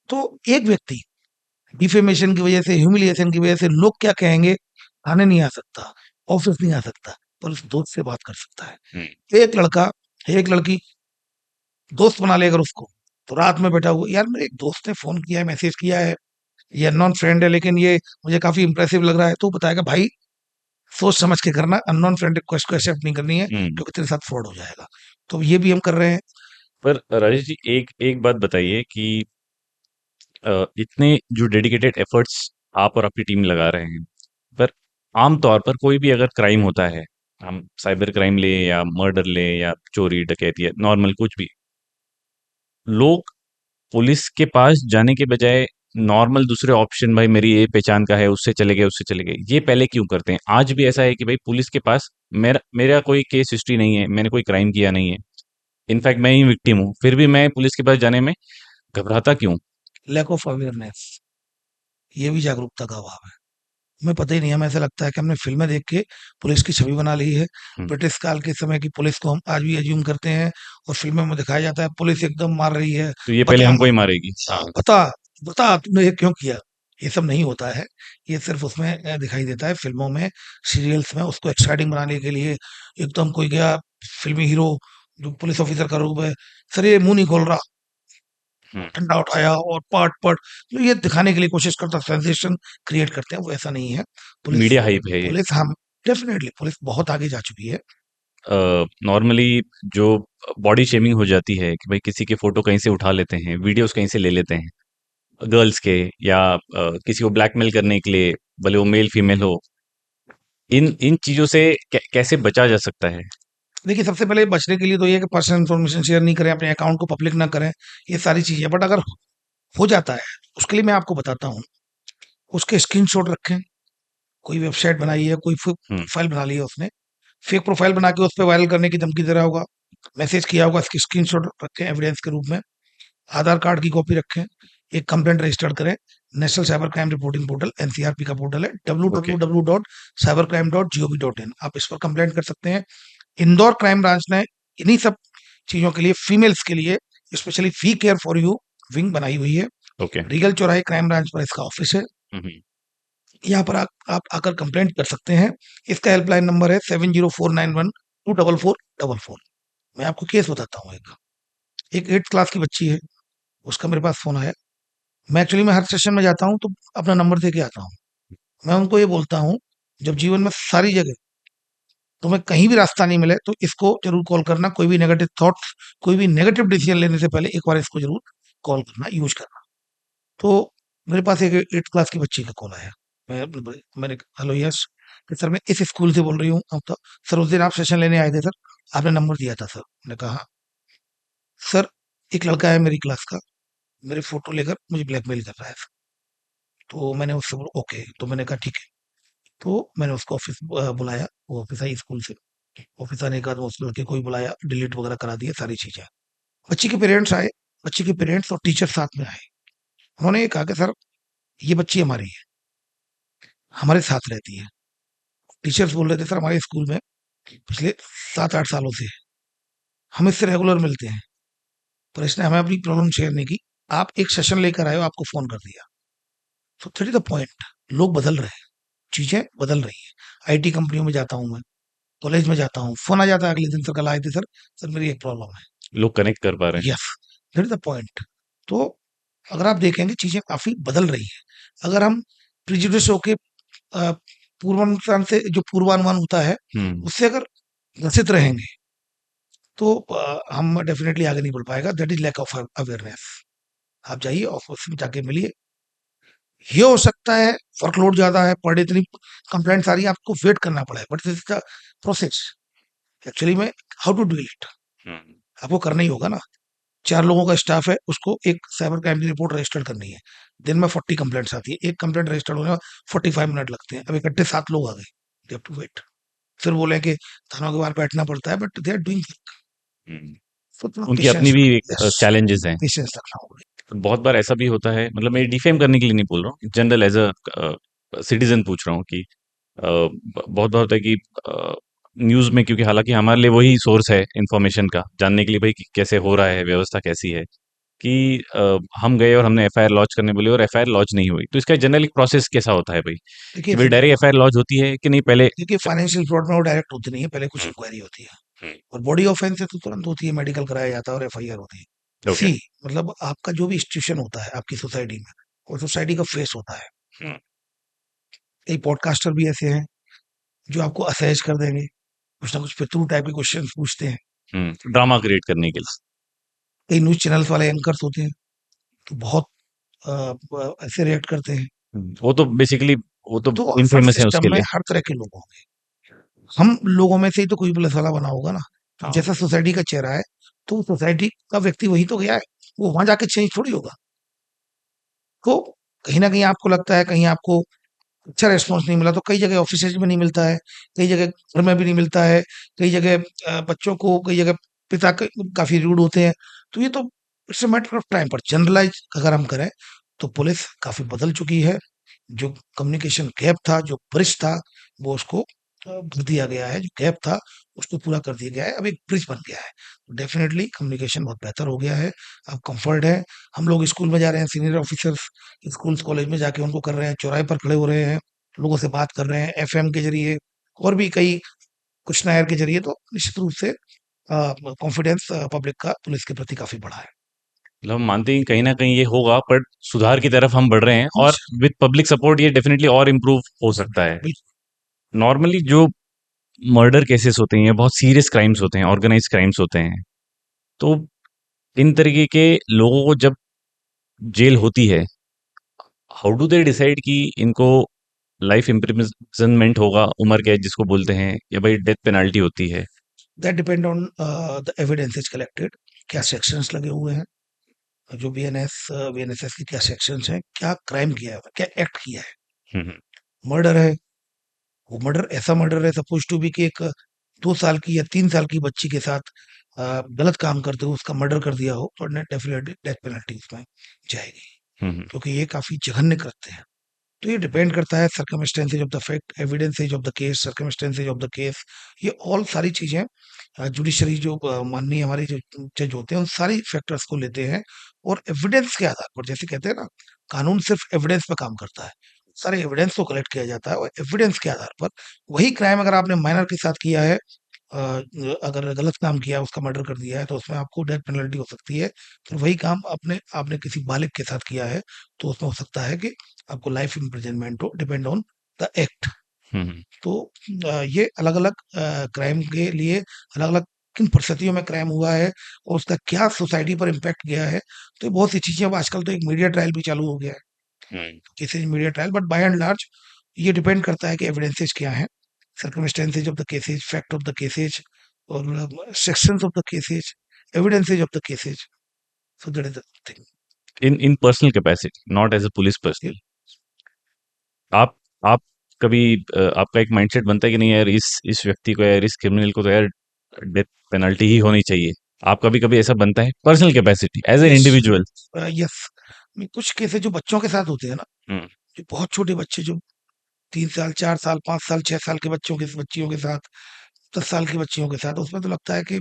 तो एक व्यक्ति डिफेमेशन की वजह से, ह्यूमिलिएशन की वजह से, लोग क्या कहेंगे, थाने नहीं आ सकता, ऑफिस नहीं आ सकता, पर उस दोस्त से बात कर सकता है। हुँ, एक लड़का, एक लड़की दोस्त बना ले अगर उसको, तो रात में बैठा हुआ, यार मेरे एक दोस्त ने फोन किया है, मैसेज किया है, ये अननोन फ्रेंड है लेकिन ये मुझे काफी इंप्रेसिव लग रहा है, तो बताएगा भाई सोच समझ के करना, अननोन फ्रेंड रिक्वेस्ट को एक्सेप्ट नहीं करनी है, हुँ। क्योंकि तेरे साथ फ्रॉड हो जाएगा। तो ये भी हम कर रहे हैं। पर राजेश जी एक एक बात बताइए कि इतने जो डेडिकेटेड एफर्ट्स आप और आपकी टीम लगा रहे हैं, पर आम तौर पर कोई भी अगर क्राइम होता है, हम साइबर क्राइम ले या मर्डर ले या चोरी डकैती, नॉर्मल कुछ भी, लोग पुलिस के पास जाने के बजाय नॉर्मल दूसरे ऑप्शन, भाई मेरी ये पहचान का है, उससे चले गए, ये पहले क्यों करते हैं? आज भी ऐसा है कि भाई पुलिस के पास मेरा मेरा कोई केस हिस्ट्री नहीं है, मैंने कोई क्राइम किया नहीं है, इनफैक्ट मैं ही विक्टिम हूँ, फिर भी मैं पुलिस के पास जाने में घबराता क्यों? लैक ऑफ अवेयरनेस, ये भी जागरूकता का अभाव है। हमें पता ही नहीं है, हमें ऐसा लगता है कि हमने फ़िल्में देख के पुलिस की छवि बना ली है। हम्म, ब्रिटिश काल के समय की पुलिस को हम आज भी अज़्यूम करते हैं और फ़िल्मों में दिखाया जाता है पुलिस एकदम मार रही है, तो ये पहले बता, हमको ही मारेगी। हाँ। बता, बता तूने ये क्यों किया? ये सब नहीं होता है। ये सिर्फ़ उसमें दिखाई देता है फ़िल्मों में, सीरियल्स में उसको एक्साइटिंग बनाने के लिए एकदम कोई गया फ़िल्मी हीरो जो पुलिस ऑफ़िसर का रूप है, सर ये मुँह नहीं खोल रहा, हम्म, ठंडा उठाया और पट-पट तो ये दिखाने के लिए कोशिश करता है, सेंसेशन क्रिएट करते हैं, वो ऐसा नहीं है। पुलिस मीडिया हाइप है ये। पुलिस हम डेफ़िनेटली पुलिस बहुत आगे जा चुकी है। नॉर्मली जो बॉडी शेमिंग हो जाती है कि भाई किसी के फोटो कहीं से उठा लेते हैं, वीडियोस कहीं से ले लेते हैं, गर्ल्स के, या किसी को ब्लैकमेल करने के लिए, भले वो मेल फीमेल हो, इन इन चीजों से कैसे बचा जा सकता है? देखिए, सबसे पहले बचने के लिए तो ये है कि पर्सनल इन्फॉर्मेशन शेयर नहीं करें, अपने अकाउंट को पब्लिक ना करें, ये सारी चीज़ें। बट अगर हो जाता है, उसके लिए मैं आपको बताता हूँ, उसके स्क्रीनशॉट रखें। कोई वेबसाइट बनाई है, कोई हम्म। प्रोफ़ाइल बना ली है उसने, फेक प्रोफ़ाइल बना के उस पे वायरल करने की धमकी दे रहा होगा, मैसेज किया होगा, इसकी स्क्रीनशॉट रखें एविडेंस के रूप में। आधार कार्ड की कॉपी रखें, एक कंप्लेंट रजिस्टर करें, national cyber crime reporting portal NCRP का पोर्टल है ओके। www.cybercrime.gov.in, आप इस पर कंप्लेंट कर सकते हैं। इंदौर क्राइम ब्रांच ने इन्हीं सब चीज़ों के लिए फीमेल्स के लिए specially we care for you wing बनाई हुई है। ओके। रीगल चौराहे क्राइम ब्रांच पर इसका ऑफिस है। हम्म। यहाँ पर आप आकर कंप्लेंट कर सकते हैं। इसका हेल्पलाइन नंबर है 7049124444। मैं आपको केस बताता हूँ। एक 8th क्लास की बच्ची है, उसका मेरे पास फ़ोन आया। मैं हर सेशन में जाता हूँ तो अपना नंबर दे के आता हूँ। मैं उनको ये बोलता हूँ, जब जीवन में सारी जगह तुम्हें कहीं भी रास्ता नहीं मिले तो इसको ज़रूर कॉल करना। कोई भी नेगेटिव थॉट्स, कोई भी नेगेटिव डिसीज़न लेने से पहले एक बार इसको ज़रूर कॉल करना, यूज़ करना। तो मेरे पास एक 8th क्लास की बच्ची का कॉल आया। मैंने कहा, हेलो यस, कि सर मैं इस स्कूल से बोल रही हूँ। तो सर उस दिन आप सेशन लेने आए थे सर, आपने नंबर दिया था सर। मैंने कहा हाँ। सर एक लड़का है मेरी क्लास का, मेरी फ़ोटो लेकर मुझे ब्लैकमेल कर रहा है सर। तो मैंने उससे बोला ओके, तो मैंने कहा ठीक है। तो मैंने उसको ऑफ़िस बुलाया, वो ऑफ़िस आई स्कूल से। ऑफ़िस आने के बाद मैं उस लड़के को भी बुलाया, डिलीट वगैरह करा दिया सारी चीज़ें। बच्ची के पेरेंट्स आए, बच्ची के पेरेंट्स और टीचर साथ में आए। उन्होंने ये कहा कि सर ये बच्ची हमारी है, हमारे साथ रहती है। टीचर्स बोल रहे थे सर हमारे स्कूल में पिछले 7-8 सालों से है, हम इससे रेगुलर मिलते हैं, पर इसने हमें अपनी प्रॉब्लम शेयर नहीं की। आप एक सेशन लेकर आए हो, आपको फ़ोन कर दिया। सो दैट इज़ द पॉइंट। लोग बदल रहे हैं, चीज़ें बदल रही हैं। आईटी कंपनियों में जाता हूँ मैं, कॉलेज में जाता हूँ, फ़ोन आ जाता है अगले दिन, सर कल आए थे सर, सर मेरी एक प्रॉब्लम है। लोग कनेक्ट कर पा रहे हैं। Yes, that is the point. तो अगर आप देखेंगे चीज़ें काफ़ी बदल रही हैं। अगर हम प्रेजुडिस होके पूर्वानुमान से जो पूर्वानुमान होता है, हम्म। उससे अगर ग्रसित रहेंगे, तो हम डेफ़िनेटली आगे नहीं बढ़ पाएगा। That is lack of awareness. आप जाइए ऑफ़िस में जाके मिलिए। ये हो सकता है वर्कलोड ज़्यादा है, पर डे इतनी कंप्लेंट्स आ रही है, आपको वेट करना पड़ा है, but this is the process. Actually में हाउ टू डू इट, हम्म। आपको करना ही होगा ना। 4 लोगों का स्टाफ है, उसको एक साइबर क्राइम की रिपोर्ट रजिस्टर करनी है। दिन में 40 कंप्लेंट्स आती है। एक कंप्लेंट रजिस्टर होने में 45 मिनट लगते हैं। अब इकट्ठे 7 लोग आ गए, दे हैव टू वेट। फिर बोले कि थानों के बाहर बैठना पड़ता है, but they are doing hmm. So थोड़ा उनकी अपनी पेशेंस। भी यस, चैलेंजेस हैं। पेशेंस रखना होगा। बहुत बार ऐसा भी होता है, मतलब मैं डिफेम करने के लिए नहीं बोल रहा हूँ, जनरल एज अ सिटीजन पूछ रहा हूँ कि बहुत बार होता है कि न्यूज़ में, क्योंकि हालांकि हमारे लिए वही सोर्स है इंफॉर्मेशन का, जानने के लिए भाई कि कैसे हो रहा है, व्यवस्था कैसी है, कि हम गए और हमने एफआईआर लॉन्च करने बोले और एफआईआर लॉन्च नहीं हुई, तो इसका जनरल प्रोसेस कैसा होता है भाई? देखिए कि भाई डायरेक्ट एफआईआर लॉन्च होती है कि नहीं पहले? देखिए फाइनेंशियल फ्रॉड में वो डायरेक्ट होती नहीं है, पहले कुछ हम्म। इंक्वायरी होती है हम्म। और बॉडी ऑफेंस है तो तुरंत होती है, मेडिकल कराया जाता है और एफआईआर होती है। ओके। सी मतलब आपका जो भी इंस्टीट्यूशन होता है आपकी सोसाइटी में, और सोसाइटी का फेस होता है। हम्म। कई पॉडकास्टर भी ऐसे हैं जो आपको असहज कर देंगे, कुछ ना कुछ फितूर टाइप के क्वेश्चन पूछते हैं। ड्रामा क्रिएट करने के लिए। कई न्यूज़ चैनल्स वाले एंकर्स होते हैं, तो बहुत ऐसे रिएक्ट करते हैं। वो तो बेसिकली वो तो तो हर इनफेमस है सिस्टम उसके में लिए। हर तरह के लोग होंगे। हम लोगों में से ही तो कोई पुलिस वाला बना होगा ना। हाँ। जैसा सोसाइटी का चेहरा है, तो सोसाइटी का व्यक्ति वही तो गया है, वो वहाँ जाके चेंज थोड़ी होगा। तो कहीं न कहीं आपको लगता है, कहीं आपको अच्छा रिस्पॉन्स नहीं मिला, तो कई जगह ऑफ़िसेज़ में नहीं मिलता है, कई जगह घर में भी नहीं मिलता है, कई जगह बच्चों को, कई जगह पिता काफ़ी रूड होते हैं। तो ये तो it's a matter of time, पर जनरलाइज़ अगर हम करें, तो पुलिस काफ़ी बदल चुकी है। जो कम्युनिकेशन गैप था, जो ब्रिज था, वो उसको भर दिया गया है, जो गैप था, उसको पूरा कर दिया गया है, अब एक ब्रिज बन गया है। डेफ़िनेटली कम्युनिकेशन बहुत बेहतर हो गया है, अब कम्फ़र्ट है। हम लोग स्कूल में जा रहे हैं, सीनियर ऑफ़िसर्स स्कूल्स, कॉलेज में जाके उनको कर रहे हैं, चौराहे पर खड़े हो रहे हैं, लोगों से बात कर रहे हैं, एफ़एम के ज़रिए और भी कई क्वेश्चन एयर के ज़रिए, तो निश्चित रूप से कॉन्फिडेंस पब्लिक का पुलिस के प्रति काफ़ी बढ़ा है। मतलब हम मानते हैं कि कहीं न कहीं ये होगा, बट सुधार की तरफ हम बढ़ रहे हैं और निश्चित, विद पब्लिक सपोर्ट ये डेफ़िनिटली और इम्प्रूव हो सकता है। बिल्कुल। नॉर्मली जो मर्डर केसेस होते हैं, ये बहुत सीरियस क्राइम्स होते हैं, ऑर्गेनाइज़्ड क्राइम्स होते हैं। तो इन तरीके के लोगों को जब जेल होती है, हाउ डू दे डिसाइड कि इनको लाइफ इम्प्रिजनमेंट होगा, उम्र कैद जिसको बोलते हैं, या भाई डेथ पेनल्टी होती है? That depend on the evidences collected, क्या सेक्शंस लगे हुए हैं, जो बीएनएसएस के क्या सेक्शंस हैं, क्या क्राइम किया है, क्या एक्ट किया है। हुँ, हुँ। मर्डर है, वो मर्डर ऐसा मर्डर है सपोज टू बी कि एक 2 साल की या 3 साल की बच्ची के साथ गलत काम करते हुए उसका मर्डर कर दिया हो, तो डेफिनेटली डेथ पेनल्टी उसमें जाएगी, हुँ, हुँ। क्योंकि ये काफ़ी जघन्य कृत्य है। तो ये डिपेंड करता है circumstances of the fact, evidences of the case, circumstances of the case, ये ऑल सारी चीज़ें जुडिशरी जो माननीय हमारे जो जज होते हैं, उन सारी फैक्टर्स को लेते हैं और एविडेंस के आधार पर, जैसे कहते हैं ना, कानून सिर्फ एविडेंस पे काम करता है। सारे एविडेंस को कलेक्ट किया जाता है और एविडेंस के आधार पर वही क्राइम अगर आपने माइनर के साथ किया है, अगर गलत काम किया, उसका मर्डर कर दिया है, तो उसमें आपको डेथ पेनल्टी हो सकती है। फिर वही काम आपने आपने किसी बालिग के साथ किया है, तो उसमें हो सकता है कि आपको लाइफ इम्प्रिजनमेंट हो, डिपेंड ऑन द एक्ट। हुँ, हुँ। तो ये अलग-अलग क्राइम के लिए अलग-अलग किन परिस्थितियों में क्राइम हुआ है और उसका क्या सोसाइटी पर इम्पैक्ट गया है, तो ये बहुत सी चीज़ें, अब आजकल तो एक मीडिया ट्रायल भी चालू हो गया है, hmm. Cases media trial, but by and large ये डिपेंड करता है कि एविडेंसेस क्या हैं, circumstances of the cases, fact of the cases और sections of the cases, evidences of the cases, so that is the thing. In personal capacity, not as a police personal. आप आप कभी आपका एक माइंडसेट बनता है कि नहीं यार, इस व्यक्ति को, यार इस क्रिमिनल को तो यार डेथ पेनल्टी ही होनी चाहिए। आप कभी-कभी ऐसा बनता है personal capacity as an yes, individual? Yes, कुछ केसेज़ जो बच्चों के साथ होते हैं ना, हुँ। जो बहुत छोटे बच्चे, जो 3 साल, 4 साल, 5 साल, 6 साल के बच्चियों के साथ, 10 साल की बच्चियों के साथ, उसमें तो लगता है कि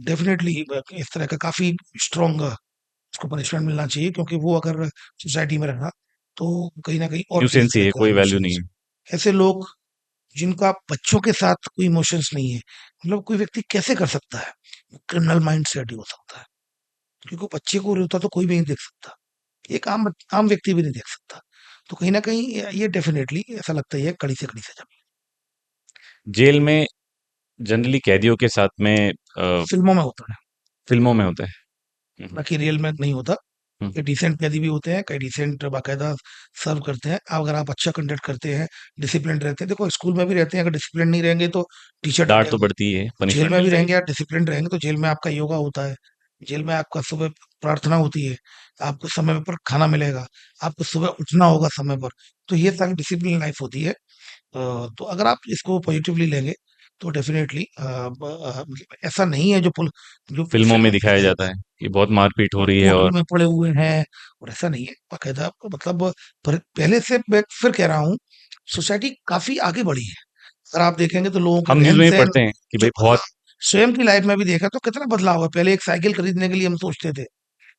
डेफ़िनेटली इस तरह का काफ़ी स्ट्रॉन्ग उसको पनिशमेंट मिलना चाहिए, क्योंकि वो अगर सोसाइटी में रहा, तो कहीं न कहीं और भी इस न्यूसेंस ही तरह है, के कोई वैल्यू नहीं इमोशंस, है। ऐसे लोग जिनका बच्चों के साथ कोई इमोशंस नहीं है, मतलब कोई व्यक्ति कैसे कर सकता है? क्रिमिनल माइंडसेट ही हो सकता है, क्योंकि बच्चे को रोता तो कोई भी नहीं देख सकता। एक आम व्यक्ति भी नहीं देख सकता। तो कहीं न कहीं ये डेफ़िनेटली ऐसा लगता ही है, कड़ी से कड़ी सज़ा। जेल में जनरली कैदियों के साथ में फ़िल्मों में होता है, फ़िल्मों में होता है। हुँ, हुँ। बाकी रियल में नहीं होता। हुँ, ये डिसेंट कैदी भी होते हैं, कई डिसेंट बाकायदा सर्व करते हैं। अगर आप अच्छा कंडक्ट करते हैं, डिसिप्लिन्ड रहते हैं, देखो स्कूल में भी रहते हैं, अगर डिसिप्लिन नहीं रहेंगे तो टीचर डाँट तो डाँटेगा। पड़ती है, जेल पनिशमेंट में भी मिलता ही रहेंगे, आप डिसिप्लिन्ड रहेंगे, तो जेल में आपका योगा होता है, जेल में आपका सुबह प्रार्थना होती है, आपको समय पर खाना मिलेगा, आपको सुबह उठना होगा समय पर। तो ये सारी डिसिप्लिन लाइफ़ होती है। तो अगर आप इसको पॉजिटिवली लेंगे, तो डेफ़िनेटली मतलब ऐसा नहीं है जो फ़िल्मों में फ़िल्मों में दिखाया दिखाया जाता जाता है। है कि बहुत मारपीट हो रही है कोर्ट और में पड़े हुए हैं, और ऐसा नहीं है, बाकायदा आपको मतलब पहले से मैं फिर कह रहा हूँ, सोसाइटी काफ़ी आगे बढ़ी है। अगर आप देखेंगे तो लोगों के हम न्यूज़ में भी रहन-सहन, पढ़ते हैं कि जो भाई बहुत। स्वयं की लाइफ़ में भी देखा तो कितना बदलाव है। पहले एक साइकिल खरीदने के लिए हम सोचते थे,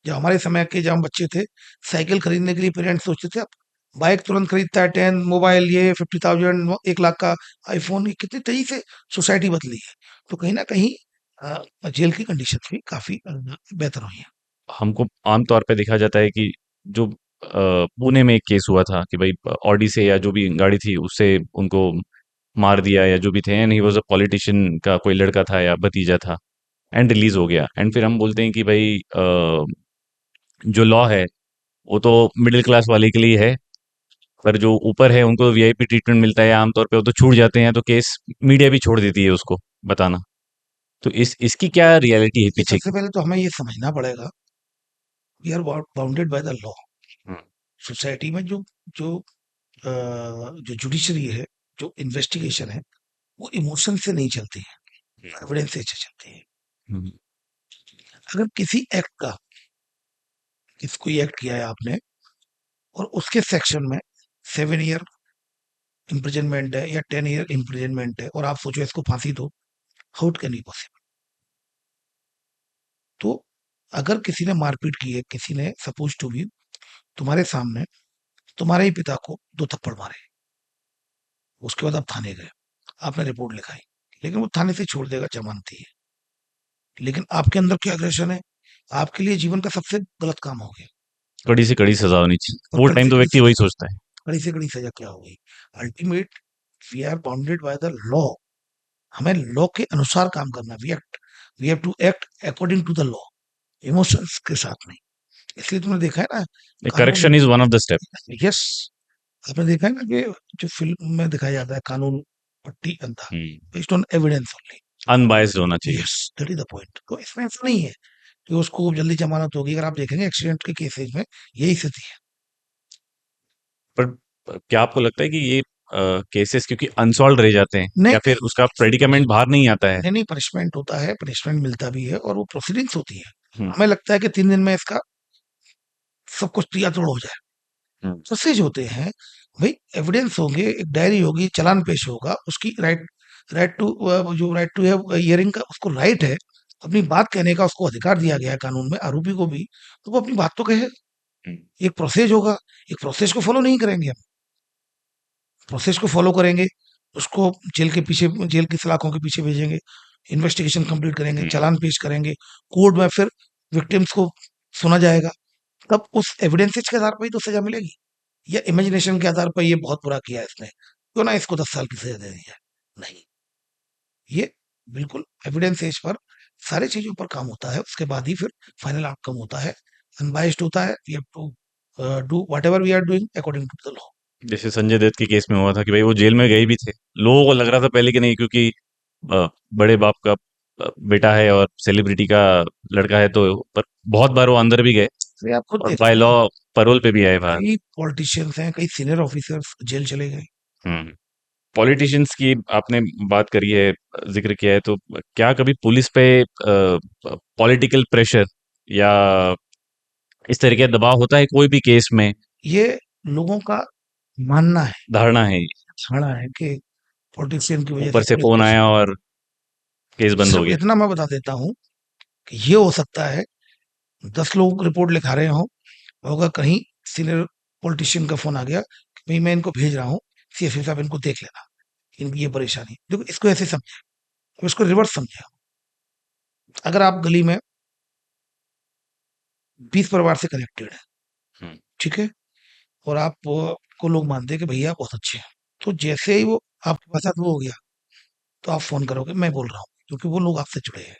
जब हमारे समय के जब हम बच्चे थे, साइकिल खरीदने के लिए पेरेंट्स सोचते थे, अब बाइक तुरंत खरीदता है, 10 मोबाइल, ये 50,000 1 लाख का आईफ़ोन, ये कितनी तेज़ी से सोसाइटी बदली है। तो कहीं न कहीं जेल की कंडीशंस भी काफ़ी बेहतर हुई हैं। हमको आम तौर पे देखा जाता है कि जो पुणे में एक केस हुआ था कि भाई ऑडी से या जो भी गाड़ी थी उससे उनको मार दिया या जो भी थे, and he was a politician का कोई लड़का था या भतीजा था, एंड रिलीज़ हो गया। एंड फिर हम बोलते हैं कि भाई जो लॉ है वो तो मिडिल क्लास वाले के लिए है, पर जो ऊपर है उनको वीआईपी ट्रीटमेंट मिलता है, आमतौर पे वो तो छूट जाते हैं, तो केस मीडिया भी छोड़ देती है उसको बताना। तो इसकी क्या रियलिटी है ये पीछे सबसे की? पहले तो हमें ये समझना पड़ेगा, we are bounded by the law. Hmm, society में जो जो जो जुडिशरी है, जो इन्वेस्टिगेशन है, वो इमोशन से नहीं चलती है, एविडेंस से चलती है। हम्म, अगर किसी एक्ट का, किसी कोई एक्ट किया है आपने और उसके सेक्शन में 7 ईयर इम्प्रिजनमेंट है या 10 ईयर इम्प्रिजनमेंट है और आप सोचो इसको फांसी दो, how it can be possible? तो अगर किसी ने मारपीट की है, किसी ने सपोज टू बी तुम्हारे सामने तुम्हारे ही पिता को 2 थप्पड़ मारे, उसके बाद आप थाने गए, आपने रिपोर्ट लिखाई, लेकिन वो थाने से छोड़ देगा, जमानती है, लेकिन आपके अंदर क्या एग्रेशन है, आपके लिए जीवन का सबसे गलत काम हो गया। कड़ी से कड़ी सजा होनी चाहिए, और वो कड़ी टाइम से तो कड़ी व्यक्ति वही सोचता है। कड़ी से कड़ी सजा क्या हो गई? Ultimate, we are bounded by the law. हमें लॉ के अनुसार काम करना, we have to act according to the law, emotions के साथ नहीं। इसलिए तुमने देखा है ना, कानून, correction is one of the step. Yes, आपने देखा है ना कि जो फिल्म में दिखाया जाता है कानून पट्टी अंधा, based on evidence only. Unbiased होना चाहिए। Yes, that is the point. तो इसमें ऐसा नहीं है कि उसको जल्दी जमानत होगी। अगर आप देखेंगे एक्सीडेंट के केसेज में यही स्थिति है। पर क्या आपको लगता है कि ये केसेस क्योंकि अनसॉल्व रह जाते हैं, नहीं या फिर उसका प्रेडिकमेंट बाहर नहीं आता है? नहीं नहीं, पनिशमेंट होता है, पनिशमेंट मिलता भी है और वो प्रोसीडिंग्स होती है। हम्म, हमें लगता है कि 3 दिन में इसका सब कुछ तोड़ हो जाए, हम्म, प्रोसेज होते हैं भाई। एविडेंस होंगे, एक डायरी होगी, चालान पेश होगा, उसकी राइट, राइट टू, जो राइट टू है हियरिंग का उसको राइट है, अपनी बात कहने का उसको अधिकार दिया गया है कानून में, आरोपी को भी, तो वो अपनी बात तो कहे। हम्म, एक प्रोसेस होगा, एक प्रोसेस को फॉलो नहीं करेंगे हम, प्रोसेस को फॉलो करेंगे, उसको जेल के पीछे, जेल की सलाखों के पीछे भेजेंगे, इन्वेस्टिगेशन कंप्लीट करेंगे, हम्म, चालान पेश करेंगे, कोर्ट में फिर विक्टिम्स को सुना जाएगा, तब उस एविडेंसेस के आधार पर ही तो सजा मिलेगी। या इमेजिनेशन के आधार पर ये बहुत बुरा किया इसने, क्यों ना इसको 10 साल की सजा दे दी जाए? नहीं, ये बिल्कुल एविडेंस एज पर सारी चीजों पर काम होता है, उसके बाद ही फिर फाइनल आउटकम होता है, अनबाइस्ड होता है। We have to do whatever we are doing according to the law. जैसे संजय दत्त के केस में हुआ था कि भाई वो जेल में गए भी थे, लोगों को लग रहा था पहले कि नहीं, क्योंकि बड़े बाप का बेटा है और सेलिब्रिटी का लड़का है, तो पर बहुत बार वो अंदर भी गए ये आप खुद और बाय देखिए लॉ ना, पैरोल पे भी आए बाहर। कई पॉलिटिशियंस हैं, कई सीनियर ऑफिसर्स जेल चले गए। हम्म, पॉलिटिशियंस की आपने बात करी है, जिक्र किया है, तो क्या कभी पुलिस पे पॉलिटिकल प्रेशर या इस तरह का दबाव होता है कोई भी केस में? ये लोगों का मानना है, धारणा है, धारणा है कि पॉलिटिशियन की वजह ऊपर से से पुलिस फोन प्रेशर। आया और केस बंद हो सिर्फ गया। इतना मैं बता देता हूँ कि ये हो सकता है 10 लोग रिपोर्ट लिखा रहे हो, होगा कहीं सीनियर पॉलिटिशियन का फोन आ गया कि भाई मैं इनको भेज रहा हूँ, सीएसपी साहब इनको देख लेना, इनकी ये परेशानी। देखो इसको ऐसे समझे, अब इसको रिवर्स समझे। अगर आप गली में 20 परिवार से कनेक्टेड है, हम्म, ठीक है, और आप को लोग मानते हैं कि भैया बहुत अच्छे हैं, तो जैसे ही वो आपके पास वो हो गया, तो आप फोन करोगे मैं बोल रहा हूँ, क्योंकि वो लोग आपसे जुड़े हैं।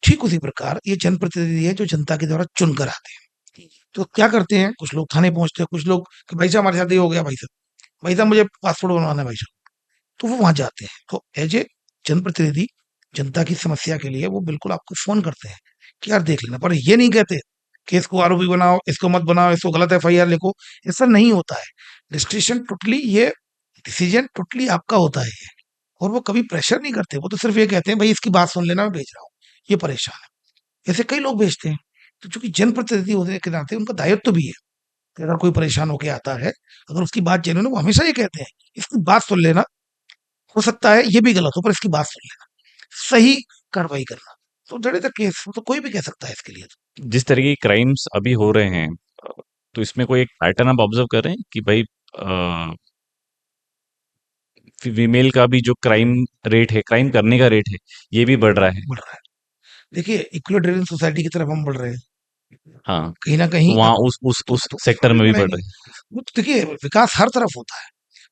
ठीक उसी प्रकार ये जनप्रतिनिधि है जो जनता के द्वारा चुनकर आते हैं। तो क्या करते हैं, कुछ लोग थाने पहुंचते हैं, कुछ लोग कि भाई साहब हमारे साथ ये हो गया, भाई साहब मुझे पासपोर्ट बनवाना है भाई साहब, तो वो वहां जाते हैं। तो एज ए जनप्रतिनिधि, जनता की समस्या के लिए वो बिल्कुल आपको फोन करते हैं कि यार देख लेना, पर ये नहीं कहते कि इसको आरोपी बनाओ, इसको मत बनाओ, इसको गलत एफआईआर लिखो। ऐसा नहीं होता है। रजिस्ट्रेशन टोटली, ये डिसीजन टोटली आपका होता है ये। और वो कभी प्रेशर नहीं करते, वो तो सिर्फ ये कहते हैं भाई इसकी बात सुन लेना, मैं भेज रहा हूँ, ये परेशान है। ऐसे कई लोग भेजते हैं। तो चूंकि जनप्रतिनिधि होने के नाते उनका दायित्व तो भी है कि अगर कोई परेशान होके आता है, अगर उसकी बात जेन्युइन है, वो हमेशा ये कहते हैं इसकी बात सुन लेना, हो सकता है ये भी गलत हो पर इसकी बात सुन लेना, सही कार्रवाई करना। तो दैट इज द केस, तो कोई भी कह सकता है इसके लिए तो। जिस तरह की क्राइम्स अभी हो रहे हैं, तो इसमें कोई एक पैटर्न आप ऑब्जर्व कर रहे हैं कि भाई फीमेल का भी जो क्राइम रेट है, क्राइम करने का रेट है, ये भी बढ़ रहा है? बढ़ रहा है। देखिए इक्वल ड्रिवन सोसाइटी की तरफ हम बढ़ रहे हैं, हाँ, कहीं ना तो कहीं वहाँ अब। उस उसमें सेक्टर भी में भी बढ़ बढ़ेंगे। रहे हैं। वो तो देखिए विकास हर तरफ होता है।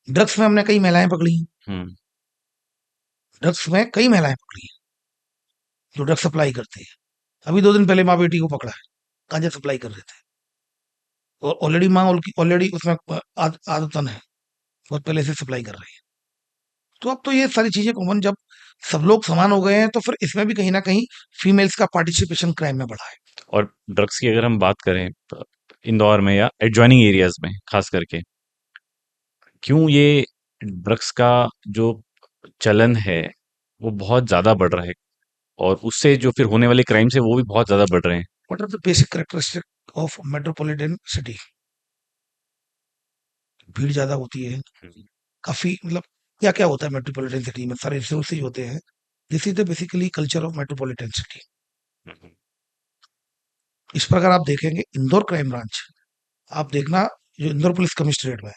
ड्रग्स में हमने कई महिलाएं पकड़ी हैं, हम्म, ड्रग्स में कई महिलाएं पकड़ी हैं जो ड्रग्स सप्लाई करती है। अभी 2 दिन पहले माँ बेटी को पकड़ा है, गांजा सप्लाई कर रहे थे। और ऑलरेडी मांग ऑलरेडी उसमें आदतन है, बहुत पहले से सप्लाई कर रही है। तो अब तो ये सारी चीजें कॉमन, जब सब लोग समान हो गए हैं तो फिर इसमें भी कहीं ना कहीं फीमेल्स का पार्टिसिपेशन क्राइम में बढ़ा है। और ड्रग्स की अगर हम बात करें इंदौर में या एडजॉइनिंग एरियाज में खास करके, क्यों ये ड्रग्स का जो चलन है वो बहुत ज्यादा बढ़ रहा है, और उससे जो फिर होने वाले क्राइम्स है वो भी बहुत ज्यादा बढ़ रहे हैं? What are the basic characteristic of metropolitan city? भीड़ ज्यादा होती है, हम्म, काफी मतलब क्या क्या होता है मेट्रोपॉलिटन सिटी में, सारे रिसोर्सेज होते हैं। This is the basically culture of metropolitan city. Hmm, इस प्रकार आप देखेंगे इंदौर क्राइम ब्रांच, आप देखना जो इंदौर पुलिस कमिश्नरेट में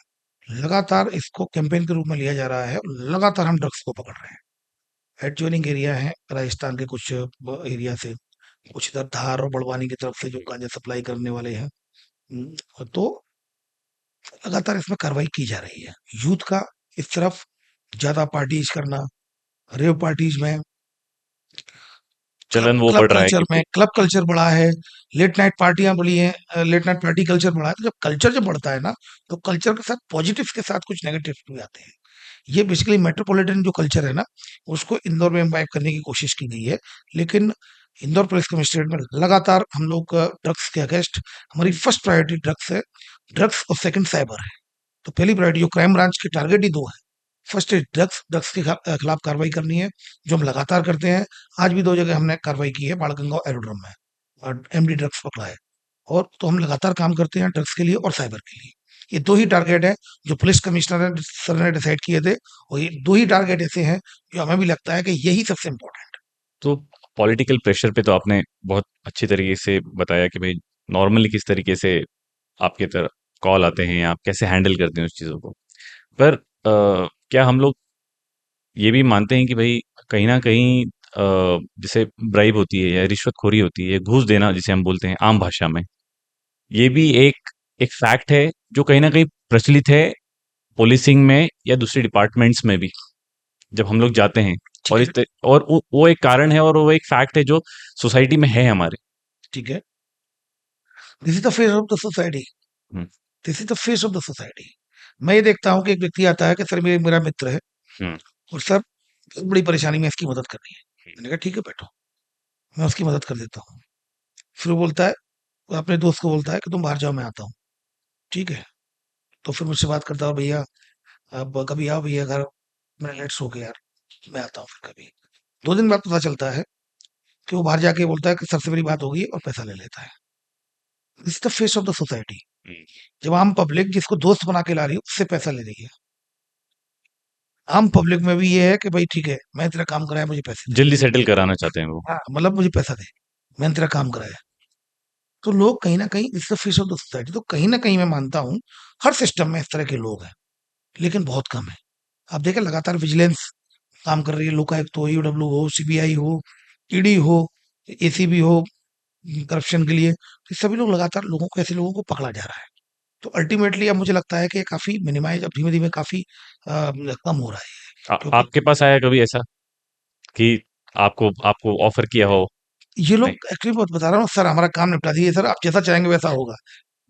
लगातार इसको कैंपेन के रूप में लिया जा रहा है, लगातार हम ड्रग्स को पकड़ रहे हैं। एडजॉइनिंग एरिया है राजस्थान के कुछ एरिया से, कुछ इधर धार और बड़वानी की तरफ से जो गांजा सप्लाई करने वाले हैं। तो लगातार इसमें कार्रवाई की जा रही है। यूथ का इस तरफ ज्यादा पार्टीज करना, रेव पार्टीज में, क्लब चलन वो क्लब बढ़ रहा है कल्चर में, क्योंकि क्लब कल्चर बढ़ा है, लेट नाइट पार्टियां बढ़ी हैं, लेट नाइट पार्टी कल्चर बढ़ा है। तो जब कल्चर जब बढ़ता है ना, तो कल्चर के साथ पॉजिटिव के साथ कुछ नेगेटिव भी आते हैं। ये बेसिकली मेट्रोपॉलिटन जो कल्चर है ना, उसको इंदौर में इम्बाइब करने की कोशिश की गई है। लेकिन इंदौर पुलिस कमिश्नरेट में लगातार हम लोग ड्रग्स के अगेंस्ट, हमारी फर्स्ट प्रायोरिटी ड्रग्स है, ड्रग्स और सेकंड साइबर है। तो पहली प्रायोरिटी जो क्राइम ब्रांच के टारगेट ही दो है। फर्स्ट इज ड्रग्स, ड्रग्स के खिलाफ कार्रवाई करनी है, जो हम लगातार करते हैं। आज भी 2 जगह हमने कार्रवाई की है, बाणगंगा और एरोड्रम में, और एमडी ड्रग्स पकड़ा है। और तो हम लगातार काम करते हैं ड्रग्स के लिए और साइबर के लिए। ये 2 ही टारगेट हैं जो पुलिस कमिश्नर ने सर ने डिसाइड किए थे, और ये 2 ही टारगेट ऐसे हैं जो हमें भी लगता है कि यही सबसे इम्पोर्टेंट तो पॉलिटिकल प्रेशर पे तो आपने बहुत अच्छी तरीके से बताया कि भाई नॉर्मली किस तरीके से आपके तरफ कॉल आते हैं, आप कैसे हैंडल करते हैं उस चीज़ों को। पर क्या हम लोग ये भी मानते हैं कि भाई कहीं ना कहीं जैसे ब्राइब होती है या रिश्वतखोरी होती है, घूस देना जिसे हम बोलते हैं आम भाषा में, ये भी एक एक फैक्ट है जो कहीं ना कहीं प्रचलित है पुलिसिंग में या दूसरे डिपार्टमेंट्स में भी जब हम लोग जाते हैं। ठीक और है। और वो एक कारण है और वो एक फैक्ट है जो सोसाइटी में है हमारे। ठीक है। This is the face of the society. Hmm, this is the face of the society. मैं ये देखता हूँ कि एक व्यक्ति आता है कि सर मेरा मित्र है, हम्म, और सर बहुत बड़ी परेशानी में इसकी मदद करनी है। मैंने कहा ठीक है बैठो, मैं उसकी मदद कर देता हूँ। फिर वो बोलता है, वो अपने दोस्त को बोलता है कि तुम बाहर जाओ मैं आता हूँ। ठीक है। तो फिर मुझसे बात करता है, भैया अब कभी आओ भैया घर, मैं लेट्स हो गया यार, मैं आता हूँ फिर कभी। 2 दिन बाद पता चलता है कि वो बाहर जाके बोलता है कि सर से मेरी बात हो गई और पैसा ले लेता है। This the face of the society. Hmm. जब आम पब्लिक जिसको दोस्त बना के ला रही है उससे पैसा ले रही है। आम पब्लिक में भी ये है कि भाई ठीक है, मैं तेरा काम कराया, मुझे पैसे दे। जल्दी सेटल कराना चाहते हैं वो। हाँ, मतलब मुझे पैसा दे, मैंने तेरा काम कराया। तो लोग कहीं न कहीं it's the face of the society. तो कहीं न कहीं मैं मानता हूँ, हर सिस्टम में इस तरह के लोग हैं, लेकिन बहुत कम है। आप देखें लगातार विजिलेंस काम कर रही है, लोकायुक्त हो, ईओडब्ल्यू हो, सीबीआई हो, ईडी हो, एसीबी हो, करप्शन के लिए। तो सभी लोग लगातार लोगों को, ऐसे लोगों को पकड़ा जा रहा है। तो अल्टीमेटली अब मुझे लगता है कि ये काफ़ी मिनिमाइज़ अब धीमे-धीमे काफ़ी कम हो रहा है ये। क्योंकि आपके पास आया कभी ऐसा कि आपको आपको ऑफर किया हो? ये लोग नहीं। एक्चुअली बहुत बता रहा हूँ, सर हमारा काम निपटा दीजिए सर, आप जैसा चाहेंगे वैसा होगा।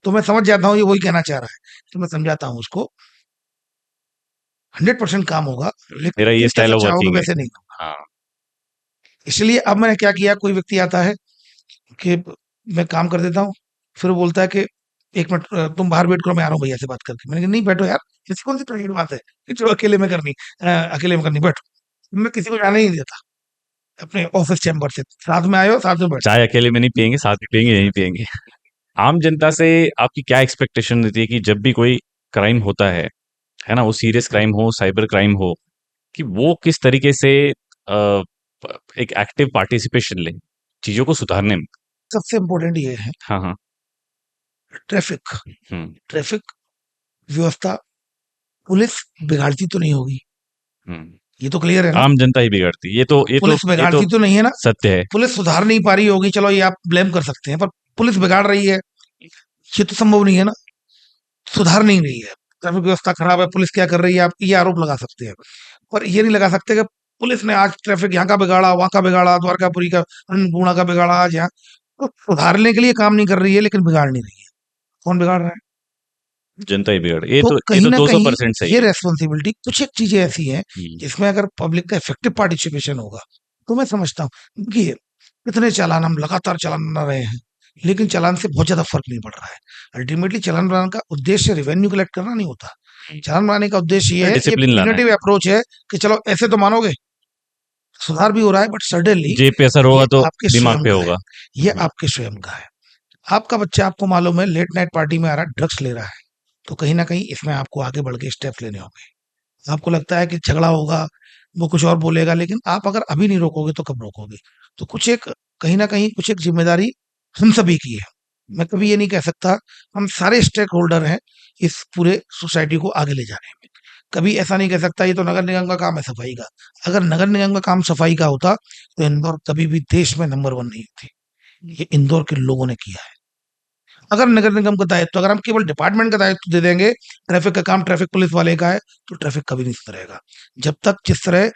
तो मैं समझ जाता हूँ ये वही कहना चाह रहा है। तो मैं समझाता हूँ उसको 100% काम होगा, लेकिन मेरा ये तुम स्टाइल जैसा ऑफ चाहोगे वर्किंग है। वैसे नहीं होगा। हाँ। इसलिए अब मैंने क्या किया, कोई व्यक्ति आता है कि मैं काम कर देता हूँ, फिर वो बोलता है कि 1 मिनट तुम बाहर वेट करो, मैं आ रहा हूँ भैया से बात करके। मैंने कहा नहीं बैठो यार, ऐसी कौन-सी प्राइवेट बात है कि जो अकेले में करनी, बैठो। मैं किसी को जाने ही नहीं देता अपने ऑफिस चैम्बर से, साथ में आए हो साथ में बैठो। चाय अकेले में नहीं पियेंगे, साथ में पियेंगे, यहीं पियेंगे। आम जनता से आपकी क्या एक्सपेक्टेशन रहती है कि जब भी कोई क्राइम होता है ना, वो सीरियस क्राइम हो, साइबर क्राइम हो, कि वो किस तरीके से एक एक्टिव पार्टिसिपेशन लें चीजों को सुधारने में? सबसे इम्पोर्टेंट ये है हाँ, हाँ। ट्रैफिक। हम्म, ट्रैफिक व्यवस्था पुलिस बिगाड़ती तो नहीं होगी, हम्म। ये तो क्लियर है ना? आम जनता ही बिगाड़ती है। पुलिस ये तो बिगाड़ती तो नहीं है ना? सत्य है। पुलिस सुधार नहीं पा रही होगी, चलो ये आप ब्लेम कर सकते हैं, पर पुलिस बिगाड़ रही है, ये तो संभव नहीं है ना? सुधार नहीं रही है, ट्रैफिक व्यवस्था खराब है, पुलिस क्या कर रही है, आप ये आरोप लगा सकते हैं। पर ये नहीं लगा सकते कि पुलिस ने आज ट्रैफिक यहाँ का बिगाड़ा, वहाँ का बिगाड़ा, द्वारकापुरी का, अन्नपूर्णा का बिगाड़ा आज यहाँ। तो सुधारने के लिए काम नहीं कर रही है, लेकिन बिगाड़ नहीं रही है। कौन बिगाड़ रहा है? जनता ही बिगड़ ये तो तो कहीं ना 200% कहीं सही ये है। रेस्पॉन्सिबिलिटी, कुछ एक चीजें ऐसी हैं हम्म, जिसमें अगर पब्लिक का इफेक्टिव पार्टिसिपेशन होगा तो मैं समझता हूँ कि कितने चालान हम लगातार चालान बना रहे हैं, लेकिन चालान से बहुत ज्यादा फर्क नहीं पड़ रहा है। अल्टीमेटली चालान बनाने का उद्देश्य रेवेन्यू कलेक्ट करना नहीं होता। चालान बनाने का उद्देश्य ये है, ये डिसिप्लिन लाना है। प्यूनिटिव अप्रोच है कि चलो ऐसे तो मानोगे, सुधार भी हो रहा है, बट सडनली जेब पे असर होगा ये तो आपके दिमाग स्वयं पे का है, होगा। ये हम्म, आपके स्वयं का है। आपका बच्चा, आपको मालूम है, लेट नाइट पार्टी में आ रहा है, ड्रग्स ले रहा है, तो कहीं ना कहीं इसमें आपको आगे बढ़ के स्टेप्स लेने होंगे। आपको लगता है कि झगड़ा होगा, वो कुछ और बोलेगा, लेकिन आप अगर अभी नहीं रोकोगे तो कब रोकोगे? तो कुछ एक, कहीं ना कहीं कुछ एक जिम्मेदारी हम सभी की है। मैं कभी ये नहीं कह सकता, हम सारे स्टेक होल्डर हैं इस पूरे सोसाइटी को आगे ले जाने में। कभी ऐसा नहीं कह सकता ये तो नगर निगम का काम है सफाई का। अगर नगर निगम का काम सफाई का होता तो इंदौर कभी भी देश में नंबर वन नहीं होती। ये इंदौर के लोगों ने किया है। अगर नगर निगम का दायित्व, अगर हम केवल डिपार्टमेंट का दायित्व दे देंगे, ट्रैफिक का काम ट्रैफिक पुलिस वाले का है, तो ट्रैफिक कभी नहीं सुधरेगा। जब तक जिस तरह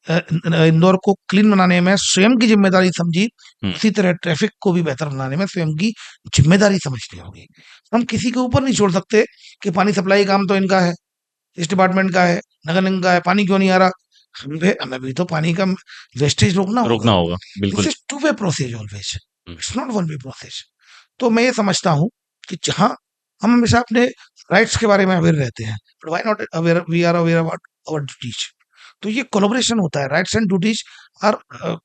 इंदौर को क्लीन बनाने में स्वयं की जिम्मेदारी समझी, हम्म, उसी तरह ट्रैफिक को भी बेहतर बनाने में स्वयं की जिम्मेदारी समझनी होगी। हम किसी के ऊपर नहीं छोड़ सकते कि पानी सप्लाई काम तो इनका है, इस डिपार्टमेंट का है, नगर निगम का है, पानी क्यों नहीं आ रहा? हमें भी तो पानी का वेस्टेज रोकना होगा। रोकना होगा दिस बिल्कुल। Is two way process always, hmm, it's not one way process. तो मैं ये समझता हूँ कि जहाँ हम हमेशा अपने राइट्स के बारे में अवेयर रहते हैं, but why not aware, we are aware about our duties. तो ये कोलैबोरेशन होता है, rights and duties are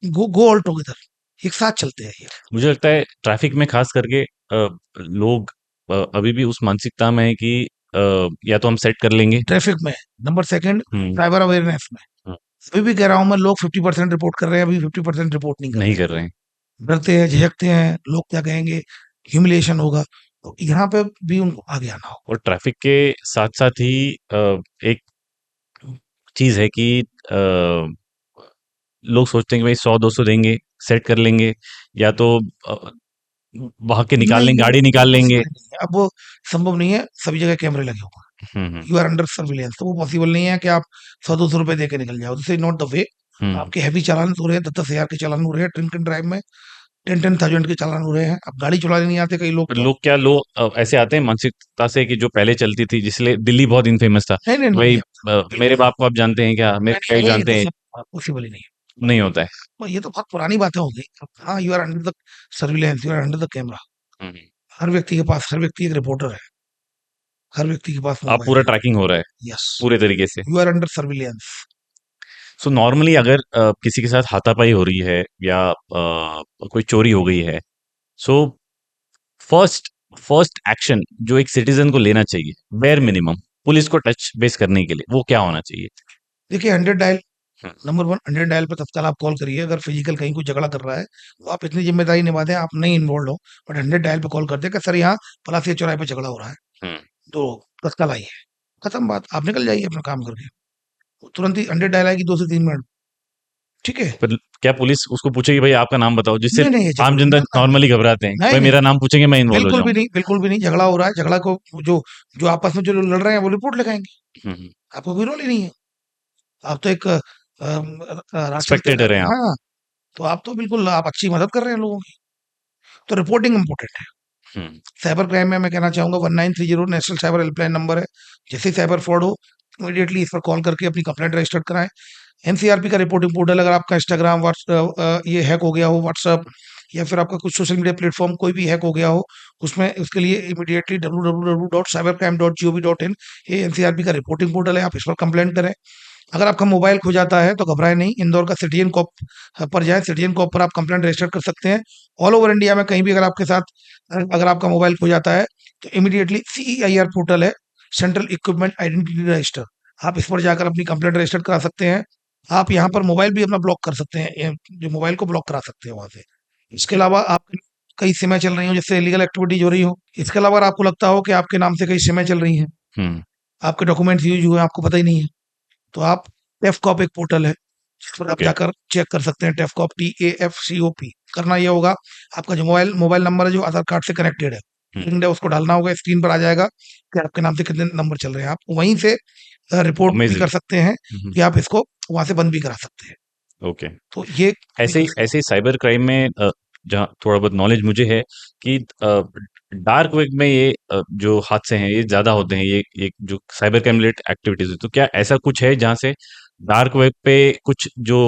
go all together, एक साथ चलते हैं ये। मुझे लगता है ट्रैफिक में खास करके लोग अभी भी उस मानसिकता में है कि या तो हम सेट कर लेंगे। ट्रैफिक में नंबर सेकंड, हम्म, साइबर अवेयरनेस में हम्म, अभी भी कह रहा हूँ मैं, लोग 50% रिपोर्ट कर रहे हैं, अभी 50% रिपोर्ट नहीं कर नहीं रहे कर रहे हैं। हैं, डरते हैं, झिझकते हैं, लोग क्या कहेंगे, ह्यूमिलिएशन होगा। तो यहाँ पे भी उनको आगे आना होगा। और ट्रैफिक के साथ साथ ही एक चीज है कि लोग सोचते हैं कि भाई 100-200 देंगे, सेट कर लेंगे, या तो वहां के निकाल नहीं, लेंगे, गाड़ी वो निकाल लेंगे। पॉसिबल नहीं है, अब वो संभव नहीं है, सभी जगह कैमरे लगे हुए हम्म, हैं, यू आर अंडर सर्विलेंस, तो वो पॉसिबल नहीं है कि आप 100-200 रुपए दे के निकल जाओ, this is not the way. Hmm. आपके हैवी चालान हो रहे हैं, 10-10 हजार के चालान हो रहे हैं, ड्रिंक एंड ड्राइव में 10-10 थाउजेंड के चालान हो रहे हैं। अब गाड़ी चलाने नहीं आते कई लोग पर तो, लोग क्या लोग ऐसे आते हैं मानसिकता से कि जो पहले चलती थी, जिसलिए दिल्ली बहुत इनफेमस था नहीं नहीं कि नहीं भाई नहीं, मेरे बिल्कुल बाप को आप जानते हैं क्या, मेरे नहीं, भाई नहीं, ये जानते तो हैं। सब पॉसिबल ही नहीं है। नहीं होता है। ये तो बहुत पुरानी बातें हो गई। हाँ, you are under the surveillance, you are under the camera. Hmm. हर व्यक्ति के पास, हर व्यक्ति एक रिपोर्टर है, हर व्यक्ति के पास आप पूरा मोबाइल है। ट्रैकिंग हो रहा है यस, पूरे तरीके से। You are under surveillance. So normally अगर किसी के साथ हाथापाई हो रही है या कोई चोरी हो गई है, सो फर्स्ट फर्स्ट एक्शन जो एक सिटीजन को लेना चाहिए, बेयर मिनिमम, पुलिस को टच बेस करने के लिए वो क्या होना चाहिए? देखिए, 100 डायल, हम्म, नंबर वन, 100 डायल पे तत्काल आप कॉल करिए। अगर फिजिकल कहीं कोई झगड़ा कर रहा है तो आप इतनी जिम्मेदारी निभा दें, आप नहीं इन्वॉल्व हो, बट 100 डायल पे कॉल कर दें कि सर यहाँ पलासी चौराहे पे झगड़ा हो रहा है, हम्म। तो तत्काल आइए। खत्म बात, आप निकल जाइए अपना काम करके। वो तुरंत ही 100 डायल आएगी, 2 से 3 मिनट, ठीक है। पर क्या पुलिस उसको पूछेगी भाई आपका नाम बताओ, जिससे नहीं नहीं, ये आम जरूरी जनता नहीं होता है। नॉर्मली घबराते हैं, नहीं भाई नहीं, मेरा नाम पूछेंगे मैं इन्वॉल्व हो बिल्कुल भी जाऊंगा। नहीं, बिल्कुल भी नहीं। झगड़ा हो रहा है, झगड़ा को जो जो आपस में जो लोग लड़ रहे हैं वो रिपोर्ट लिखाएंगे, हम्म। आपको कोई रोल ही नहीं है। आप तो एक राशन स्पेक्टेटर हैं आप। हाँ, तो आप तो बिल्कुल आप अच्छी मदद कर रहे हैं लोगों की। तो रिपोर्टिंग इम्पोर्टेंट है। हम्म, साइबर क्राइम में मैं कहना चाहूंगा 1930 नेशनल साइबर हेल्पलाइन नंबर है। जैसे ही साइबर फ्रॉड हो, इमीडिएटली इस पर कॉल करके अपनी कंप्लेंट रजिस्टर कराएं। एनसीआरपी का रिपोर्टिंग पोर्टल, अगर आपका इंस्टाग्राम, व्हाट्सएप ये हैक हो गया हो, व्हाट्सएप या फिर आपका कुछ सोशल मीडिया प्लेटफॉर्म कोई भी हैक हो गया हो, उसमें उसके लिए इमीडिएटली www.cybercrime.gov.in, ये एनसीआरपी का रिपोर्टिंग पोर्टल है, आप इस पर कंप्लेंट करें। अगर आपका मोबाइल खो जाता है तो घबराएं नहीं, इंदौर का सिटीजन कॉप पर जाएं, सिटीजन कॉप पर आप कंप्लेंट रजिस्टर कर सकते हैं। ऑल ओवर इंडिया में कहीं भी अगर आपके साथ अगर आपका मोबाइल खो जाता है तो इमीडिएटली सीईआईआर पोर्टल है, सेंट्रल इक्विपमेंट आइडेंटिटी रजिस्टर, आप इस पर जाकर अपनी कंप्लेंट रजिस्टर करा सकते हैं। आप यहाँ पर मोबाइल भी अपना ब्लॉक कर सकते हैं, जो मोबाइल को ब्लॉक करा सकते हैं वहां से। इसके अलावा आप कई सिमें चल रही हो जिससे इलीगल एक्टिविटीज हो रही हो, इसके अलावा अगर आपको लगता हो कि आपके नाम से कई सिमें चल रही हैं, हम्म। आपके डॉक्यूमेंट्स यूज हुए, आपको पता ही नहीं है, तो आप टेफकॉप एक पोर्टल है जिस पर आप ओके। जाकर चेक कर सकते हैं। टेफकॉप, TAFCOP। करना ये होगा, आपका जो मोबाइल मोबाइल नंबर है जो आधार कार्ड से कनेक्टेड है, हम्म, लिंक्ड है, उसको डालना होगा, स्क्रीन पर आ जाएगा कि आपके नाम से कितने नंबर चल रहे हैं। आप वहीं से रिपोर्ट भी अमेजिंग। कर सकते हैं कि आप इसको वहां से बंद भी करा सकते हैं। ओके। तो ये ऐसे ही साइबर क्राइम में जहाँ थोड़ा बहुत नॉलेज मुझे है कि डार्क वेब में ये जो हादसे हैं ये ज़्यादा होते हैं, ये जो साइबर क्राइम रिलेटेड एक्टिविटीज़ है, तो क्या ऐसा कुछ है जहाँ से डार्क वेब पे कुछ जो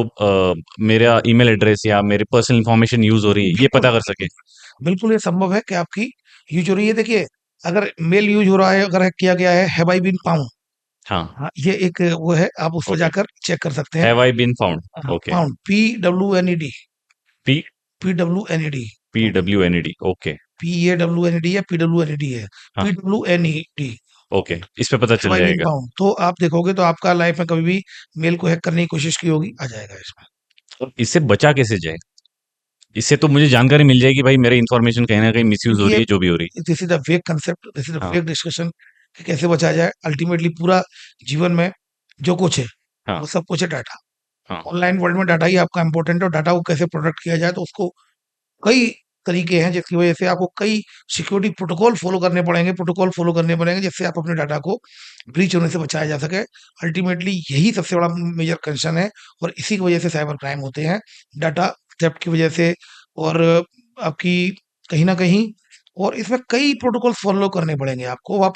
मेरा ईमेल एड्रेस या मेरी पर्सनल इन्फॉर्मेशन यूज़ हो रही है, ये बिल्कुल, पता कर सकें? बिल्कुल ये संभव है कि आपकी यूज़ हो रही है। देखिए, अगर मेल यूज़ हो रहा है, अगर हैक किया गया है, हैव आई बीन फाउंड, हाँ, हाँ, ये एक वो है, आप उस पे ओके। जाकर चेक कर सकते हैं। Have I been found? हाँ, okay. Found, PWNED, P PWNED, PWNED, okay. PAWNED या PWNED है, हाँ, PWNED, ओके। इस पे पता हैव चल आई बीन जाएगा। फाउंड। तो आप देखोगे तो आपका लाइफ में कभी भी मेल को हैक करने की कोशिश की होगी, आ जाएगा इसमें। तो इससे बचा कैसे जाए? इससे तो मुझे जानकारी मिल जाएगी भाई मेरी इन्फॉर्मेशन कहीं न कहीं मिसयूज़ हो क्योंकि रही ये है, जो भी हो रही है। दिस इज़ अ वेग कांसेप्ट, दिस इज़ अ हाँ, वेग डिस्कशन कि कैसे बचा जाए। अल्टीमेटली पूरा जीवन में जो कुछ है, हाँ, वो सब कुछ है डाटा। हाँ। ऑनलाइन वर्ल्ड में डाटा ही आपका इम्पोर्टेंट है और डाटा को कैसे प्रोटेक्ट किया जाए, तो उसको कई तरीके हैं जिसकी वजह से आपको कई सिक्योरिटी प्रोटोकॉल फॉलो करने पड़ेंगे जिससे आप अपने डाटा को ब्रीच होने से बचाया जा सके। अल्टीमेटली यही सबसे बड़ा मेजर कंसर्न है और इसी की वजह से साइबर क्राइम होते हैं, डाटा थेफ्ट की वजह से और आपकी कहीं न कहीं और इसमें कई प्रोटोकॉल्स फॉलो करने पड़ेंगे आपको। आप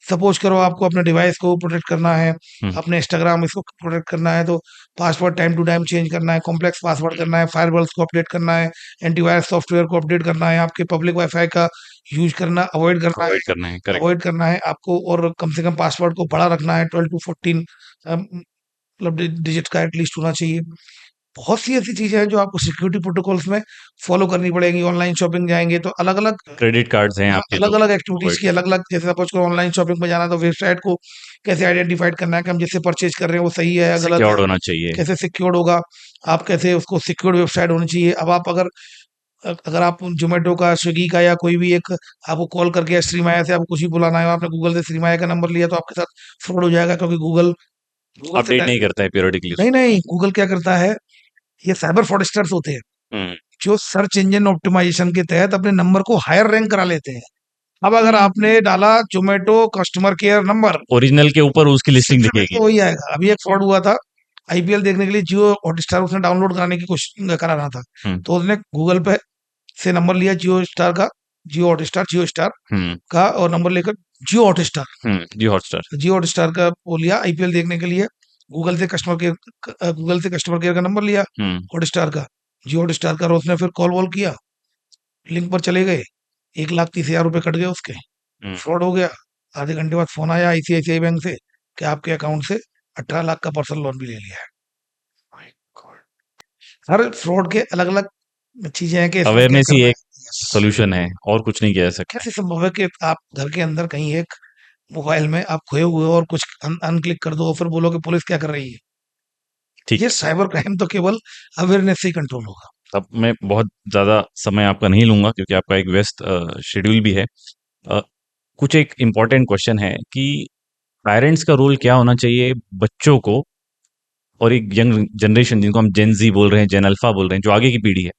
सपोज़ करो आपको अपने डिवाइस को प्रोटेक्ट करना है, हुँ, अपने इंस्टाग्राम इसको प्रोटेक्ट करना है तो password time to time change करना है, कॉम्प्लेक्स पासवर्ड करना है, फायरवॉल्स को अपडेट करना है, एंटीवायरस सॉफ्टवेयर को अपडेट करना है, आपके पब्लिक वाईफ़ाई का यूज़ करना अवॉइड करना है, करेक्ट। अवॉइड करना है आपको और कम से कम पासवर्ड को बड़ा रखना है 12 टू 14 मतलब डिजिट का एटलीस्ट होना चाहिए। बहुत सी ऐसी चीज़ें हैं जो आपको सिक्योरिटी प्रोटोकॉल्स में फॉलो करनी पड़ेंगी। ऑनलाइन शॉपिंग जाएँगे तो अलग-अलग क्रेडिट कार्ड्स हैं हाँ, आपके तो अलग-अलग एक्टिविटीज़ अवॉइड की अलग-अलग जैसे सपोज़ करो ऑनलाइन शॉपिंग में जाना है तो वेबसाइट को कैसे आइडेंटिफ़ाइड करना है कि हम जिससे परचेज़ कर रहे हैं वो सही है या गलत है, सिक्योर्ड होना चाहिए। कैसे सिक्योर्ड होगा, आप कैसे उसको सिक्योर्ड वेबसाइट होनी चाहिए। अब आप अगर आप ज़ोमैटो का, स्विगी का या कोई भी एक आपको कॉल करके श्रीमाया से आपको कुछ भी बुलाना है, आपने गूगल से श्रीमाया का नंबर लिया तो आपके साथ फ्रॉड हो जाएगा क्योंकि गूगल गूगल से अपडेट डाय नहीं करता है पीरियोडिकली नहीं, उसको। नहीं, गूगल क्या करता है, ये साइबर फ्रॉडस्टर्स होते हैं, हुँ, जो सर्च इंजन ऑप्टिमाइज़ेशन के तहत अपने नंबर को हायर रैंक करा लेते हैं। अब अगर आपने डाला Zomato customer care number, original के ऊपर उसकी लिस्टिंग सबसे पहले दिखेगी। तो वही आएगा। अभी एक फ्रॉड हुआ था, आईपीएल देखने के लिए जियो हॉटस्टार उसने डाउनलोड कराने की कोशिश करा रहा था। हुँ, तो उसने गूगल पे से नंबर लिया जियो स्टार हुँ, का और नंबर लेकर जियो हॉटस्टार हुँ, जी हॉटस्टार। जियो हॉटस्टार का वो लिया आईपीएल देखने के लिए। गूगल से कस्टमर केयर का नंबर लिया हुँ, हॉटस्टार का, जियो हॉटस्टार का और उसने फिर कॉल वॉल किया, लिंक पर चले गए, 1,30,000 रुपए कट गए उसके। हुँ। फ्रॉड हो गया। आधे घंटे बाद फ़ोन आया आईसीआईसीआई बैंक से कि आपके अकाउंट से 18 लाख का पर्सनल लोन भी ले लिया है। My God! हर फ्रॉड के अलग-अलग चीज़ें हैं कि इसमें क्या अवेयरनेस ही करना एक है। यस। सॉल्यूशन है और कुछ नहीं किया जा सकता है। कैसे संभव है कि आप घर के अंदर कहीं एक मोबाइल में आप खोए हुए हो और कुछ अनक्लिक कर दो और फिर बोलो कि पुलिस क्या कर रही है? ठीक ये है, साइबर क्राइम तो केवल अवेयरनेस से ही कंट्रोल होगा। अब मैं बहुत ज़्यादा समय आपका नहीं लूँगा क्योंकि आपका एक व्यस्त शेड्यूल भी है। अ, कुछ एक इम्पोर्टेंट क्वेश्चन है कि पेरेंट्स का रोल क्या होना चाहिए बच्चों को और एक यंग जनरेशन जिनको हम जेन ज़ी बोल रहे हैं, जेन अल्फ़ा बोल रहे हैं, जो आगे की पीढ़ी है,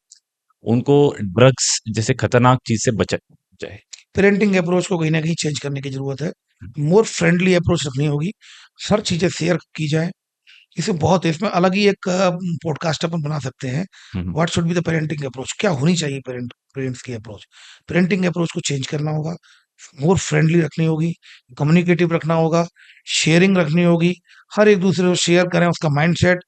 उनको ड्रग्स जैसे खतरनाक चीज़ से बचाया जाए? पेरेंटिंग अप्रोच को कहीं न कहीं चेंज करने की ज़रूरत है। मोर फ्रेंडली अप्रोच रखनी होगी। हर चीज़ें शेयर की जाएँ। इसे बहुत है इसमें अलग ही एक पॉडकास्ट अपन बना सकते हैं। हुँ, हुँ, what should be the parenting approach? क्या होनी चाहिए पेरेंट्स की अप्रोच? पेरेंटिंग अप्रोच को चेंज करना होगा, मोर फ्रेंडली रखनी होगी, कम्युनिकेटिव रखना होगा, शेयरिंग रखनी होगी, हर एक-दूसरे को शेयर करें उसका माइंडसेट।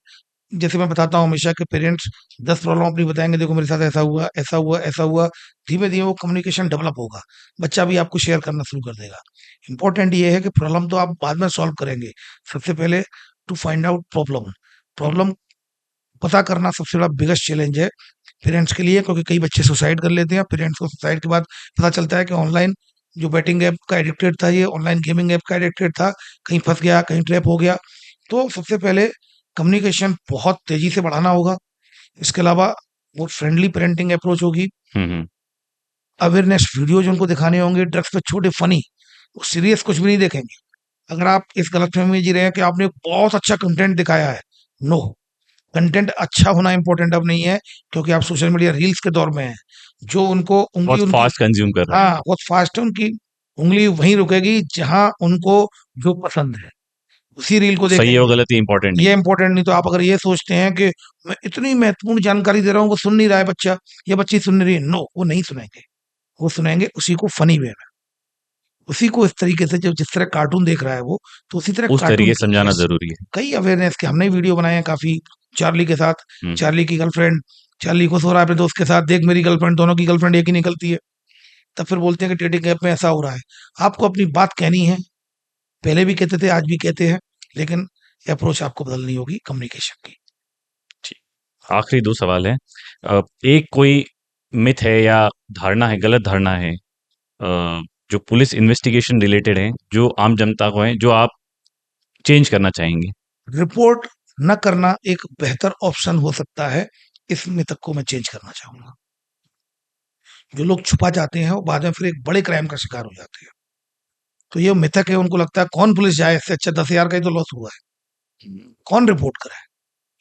जैसे मैं बताता हूँ हमेशा कि पेरेंट्स 10 प्रॉब्लम अपनी बताएँगे, देखो मेरे साथ ऐसा हुआ, ऐसा हुआ, ऐसा हुआ। धीमे-धीमे वो कम्युनिकेशन डेवलप होगा। बच्चा भी आपको शेयर करना शुरू कर देगा। इम्पोर्टेंट ये है कि प्रॉब्लम तो आप बाद में सॉल्व करेंगे। सबसे पहले टू फाइंड आउट प्रॉब्लम। हुँ। प्रॉब्लम पता करना सबसे बड़ा बिगेस्ट चैलेंज है पेरेंट्स के लिए क्योंकि कई बच्चे सुसाइड कर लेते हैं। पेरेंट्स को सुसाइड के बाद पता चलता है कि ऑनलाइन जो बेटिंग ऐप का एडिक्टेड था, ये ऑनलाइन गेमिंग ऐप का एडिक्टेड था, कहीं फँस गया, कहीं ट्रैप हो गया। तो सबसे पहले कम्युनिकेशन बहुत तेज़ी से बढ़ाना होगा। इसके अलावा वो फ्रेंडली पेरेंटिंग अप्रोच होगी। हुँ, हुँ। अवेयरनेस वीडियोज़ उनको दिखाने होंगे, ड्रग्स पे छोटे फ़नी, वो सीरियस कुछ भी नहीं देखेंगे। अगर आप इस गलतफ़हमी में जी रहे हैं कि आपने बहुत अच्छा कंटेंट दिखाया है, नो। कंटेंट अच्छा होना इम्पोर्टेंट अब नहीं है क्योंकि आप सोशल मीडिया रील्स के दौर में हैं। जो उनको उँगली बहुत उनकी फ़ास्ट कंज़्यूम कर रहे हैं। हाँ, बहुत फ़ास्ट है उनकी उँगली वहीं रुकेगी जहाँ उनको जो पसंद है, उसी रील को सही है और देखेंगे। गलत ये इम्पोर्टेंट नहीं ये है। इम्पोर्टेंट नहीं तो आप अगर ये सोचते हैं कि मैं इतनी महत्वपूर्ण जानकारी दे रहा हूँ, वो सुन नहीं रहा है बच्चा या बच्ची सुन नहीं रही है, नो वो नहीं सुनेंगे। वो सुनाएंगे उसी को फनी वे में, उसी को इस तरीके से, जो जिस तरह कार्टून देख रहा है वो, तो उसी तरह उस कार्टून तरीके की समझाना yes, ज़रूरी है। कई अवेयरनेस के हमने वीडियो बनाए हैं काफी, चार्ली के साथ, हुँ, चार्ली की गर्लफ्रेंड, चार्ली को सो रहा है अपने दोस्त के साथ, देख मेरी गर्लफ्रेंड, दोनों की गर्लफ्रेंड एक ही निकलती है, तब फिर बोलते हैं कि डेटिंग ऐप में ऐसा हो रहा है। आपको अपनी बात कहनी है, पहले भी कहते थे, आज भी कहते हैं, लेकिन अप्रोच आपको बदलनी होगी कम्युनिकेशन की। ठीक। आखिरी 2 सवाल हैं। एक कोई मिथ है या धारणा है, गलत धारणा है जो पुलिस इन्वेस्टिगेशन रिलेटेड है, जो आम जनता को है, जो आप चेंज करना चाहेंगे? रिपोर्ट न करना एक बेहतर ऑप्शन हो सकता है, इस मिथक को मैं चेंज करना चाहूंगा। जो लोग छुपा जाते हैं वो बाद में फिर एक बड़े क्राइम का शिकार हो जाते हैं। तो ये मिथक है, उनको लगता है कौन पुलिस जाए, इससे अच्छा 10,000 का ही तो लॉस हुआ है, हुँ, कौन रिपोर्ट कराए।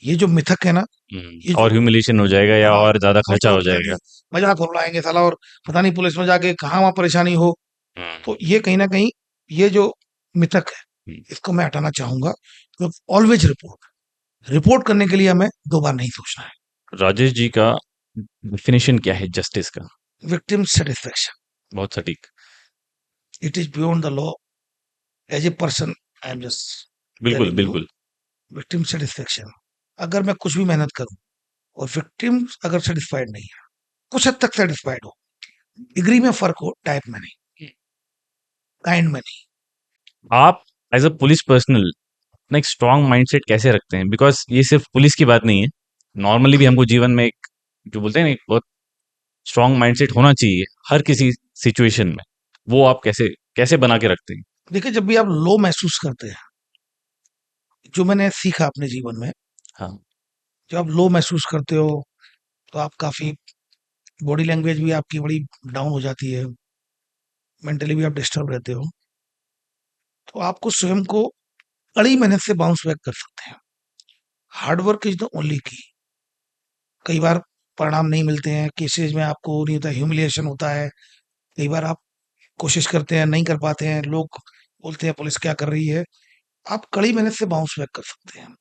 ये जो मिथक है ना, ये और जो ह्यूमिलिएशन हो जाएगा या हाँ, और ज़्यादा खर्चा खर्चा हो उठाएंगे, जाएगा। मजाक उड़ाएंगे साला, और पता नहीं पुलिस में जाके कहाँ वहां परेशानी हो। हुँ, तो ये कहीं ना कहीं, ये जो मिथक है, हुँ। इसको मैं हटाना चाहूंगा। तो ऑलवेज रिपोर्ट, रिपोर्ट करने के लिए हमें 2 बार नहीं सोचना है। राजेश जी का डेफिनिशन क्या है जस्टिस का? विक्टिम सेटिस्फेक्शन, बहुत सटीक। It is beyond the law, as a person I am just बिल्कुल, टेलिंग यू, बिल्कुल। Victim satisfaction. अगर मैं कुछ भी मेहनत करूं और विक्टिम अगर सेटिस्फाइड नहीं है, कुछ हद तक सेटिस्फाइड हो, डिग्री में फर्क हो, टाइप में नहीं, काइंड में नहीं। आप एज़ अ पुलिस पर्सनल अपना एक स्ट्रॉन्ग माइंडसेट कैसे रखते हैं? बिकॉज़ ये सिर्फ़ पुलिस की बात नहीं है। नॉर्मली भी हमको जीवन में एक जो बोलते हैं ना एक बहुत स्ट्रॉन्ग माइंडसेट होना चाहिए हर किसी सिचुएशन में। वो आप कैसे कैसे बना के रखते हैं? देखिए, जब भी आप लो महसूस करते हैं, जो मैंने सीखा अपने जीवन में, हाँ, जब आप लो महसूस करते हो तो आप काफी, बॉडी लैंग्वेज भी आपकी बड़ी डाउन हो जाती है, मेंटली भी आप डिस्टर्ब रहते हो, तो आपको स्वयं को कड़ी मेहनत से बाउंस बैक कर सकते हैं। Hard work is the only की। कई बार परिणाम नहीं मिलते हैं, केसेज में आपको नहीं होता, ह्यूमिलिएशन होता है, कई बार आप कोशिश करते हैं, नहीं कर पाते हैं, लोग बोलते हैं पुलिस क्या कर रही है, आप कड़ी मेहनत से बाउंस बैक कर सकते हैं।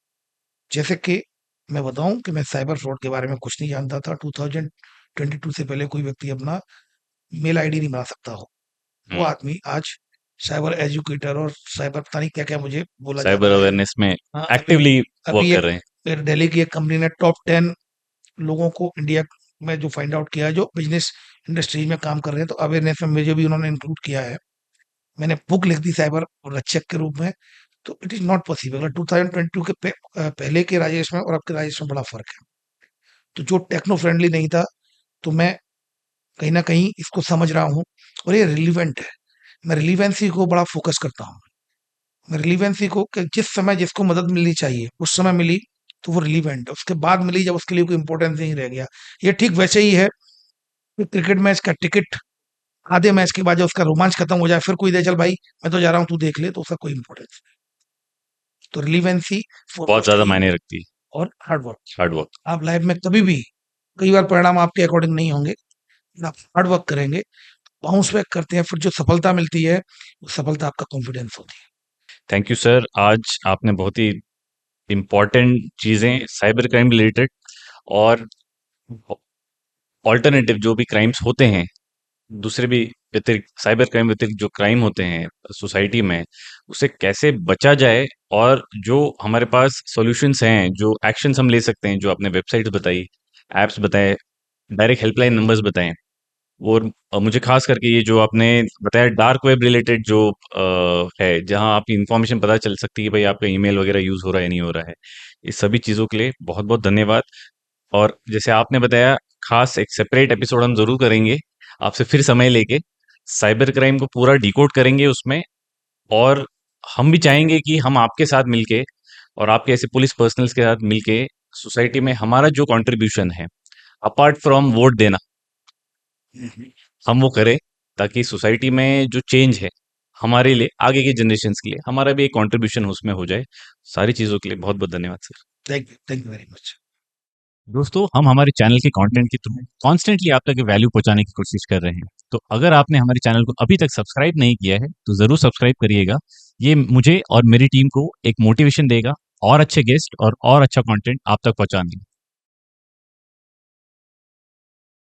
जैसे कि मैं बताऊं कि मैं साइबर फ्रॉड के बारे में कुछ नहीं जानता था, 2022 से पहले कोई व्यक्ति अपना मेल आईडी नहीं बना सकता हो, वो हुँ। आदमी आज साइबर एजुकेटर और साइबर पता नहीं क्या क्या मुझे बोला साइबर जाता है। अवेयरनेस में हाँ, एक्टिवली वर्क अभी कर रहे हैं। एक दिल्ली की एक कंपनी ने टॉप 10 लोगों को इंडिया में जो फाइंड आउट किया है, जो बिजनेस इंडस्ट्री में काम कर रहे हैं, तो अवेयरनेस में मुझे भी उन्होंने इंक्लूड किया है। मैंने बुक लिख दी साइबर रक्षक के रूप में। तो इट इज नॉट पॉसिबल। 2022 के पहले के राजेश में और अब के राजेश में बड़ा फर्क है। तो जो टेक्नो फ्रेंडली नहीं था, तो मैं कहीं ना कहीं इसको समझ रहा हूँ, और ये रिलीवेंट है। मैं रिलीवेंसी को बड़ा फोकस करता हूँ। मैं रिलीवेंसी को, कि जिस समय जिसको मदद मिलनी चाहिए उस समय मिली, तो वो रिलीवेंट है। उसके बाद मिली जब, उसके लिए कोई इंपॉर्टेंस नहीं रह गया। ये ठीक वैसे ही है कि क्रिकेट मैच का टिकट आधे मैच के बाद जब उसका रोमांच खत्म हो जाए, फिर कोई दे चल भाई मैं तो जा रहा हूँ तू देख ले, तो उसका कोई इंपॉर्टेंस नहीं। तो रिलीवेंसी बहुत फोरमोस्ट ज़्यादा की, मायने रखती है, और हार्ड वर्क। Hard work. आप लाइफ में कभी भी, कई बार परिणाम आपके अकॉर्डिंग नहीं होंगे, लेकिन आप हार्ड वर्क करेंगे, बाउंस बैक करते हैं, फिर जो सफलता मिलती है, वो सफलता आपका कॉन्फिडेंस होती है। थैंक यू सर, आज आपने बहुत ही इम्पोर्टेंट चीज़ें साइबर क्राइम रिलेटेड और ऑल्टरनेटिव जो भी क्राइम्स होते हैं, दूसरे भी व्यतिरिक्त साइबर क्राइम व्यतिरिक्त जो क्राइम होते हैं सोसाइटी में, उससे कैसे बचा जाए और जो हमारे पास सॉल्यूशंस हैं, जो एक्शंस हम ले सकते हैं, जो आपने वेबसाइट्स बताई, ऐप्स बताए, डायरेक्ट हेल्पलाइन नंबर्स बताएँ। और मुझे ख़ास करके ये जो आपने बताया डार्क वेब रिलेटेड जो है, जहाँ आपकी इन्फॉर्मेशन पता चल सकती है, भाई आपका ईमेल वगैरह यूज़ हो रहा है या नहीं हो रहा है। इस सभी चीज़ों के लिए बहुत-बहुत धन्यवाद। और जैसे आपने बताया, खास एक सेपरेट एपिसोड हम ज़रूर करेंगे, आपसे फिर समय लेके, साइबर क्राइम को पूरा डिकोड करेंगे उसमें। और हम भी चाहेंगे कि हम आपके साथ मिलके और आपके ऐसे पुलिस पर्सनल्स के साथ मिलके सोसाइटी में हमारा जो कंट्रीब्यूशन है, अपार्ट फ्रॉम वोट देना, हम वो करें ताकि सोसाइटी में जो चेंज है, हमारे लिए, आगे के जनरेशन्स के लिए, हमारा भी एक कंट्रीब्यूशन उसमें हो जाए। सारी चीज़ों के लिए बहुत-बहुत धन्यवाद sir. Thank you very much. दोस्तों, हम हमारे चैनल के कंटेंट के थ्रू कॉन्स्टेंटली आप तक वैल्यू पहुंचाने की कोशिश कर रहे हैं। तो अगर आपने हमारे चैनल को अभी तक सब्सक्राइब नहीं किया है, तो ज़रूर सब्सक्राइब करिएगा। ये मुझे और मेरी टीम को एक मोटिवेशन देगा और अच्छे गेस्ट और अच्छा कंटेंट आप तक पहुंचाने में।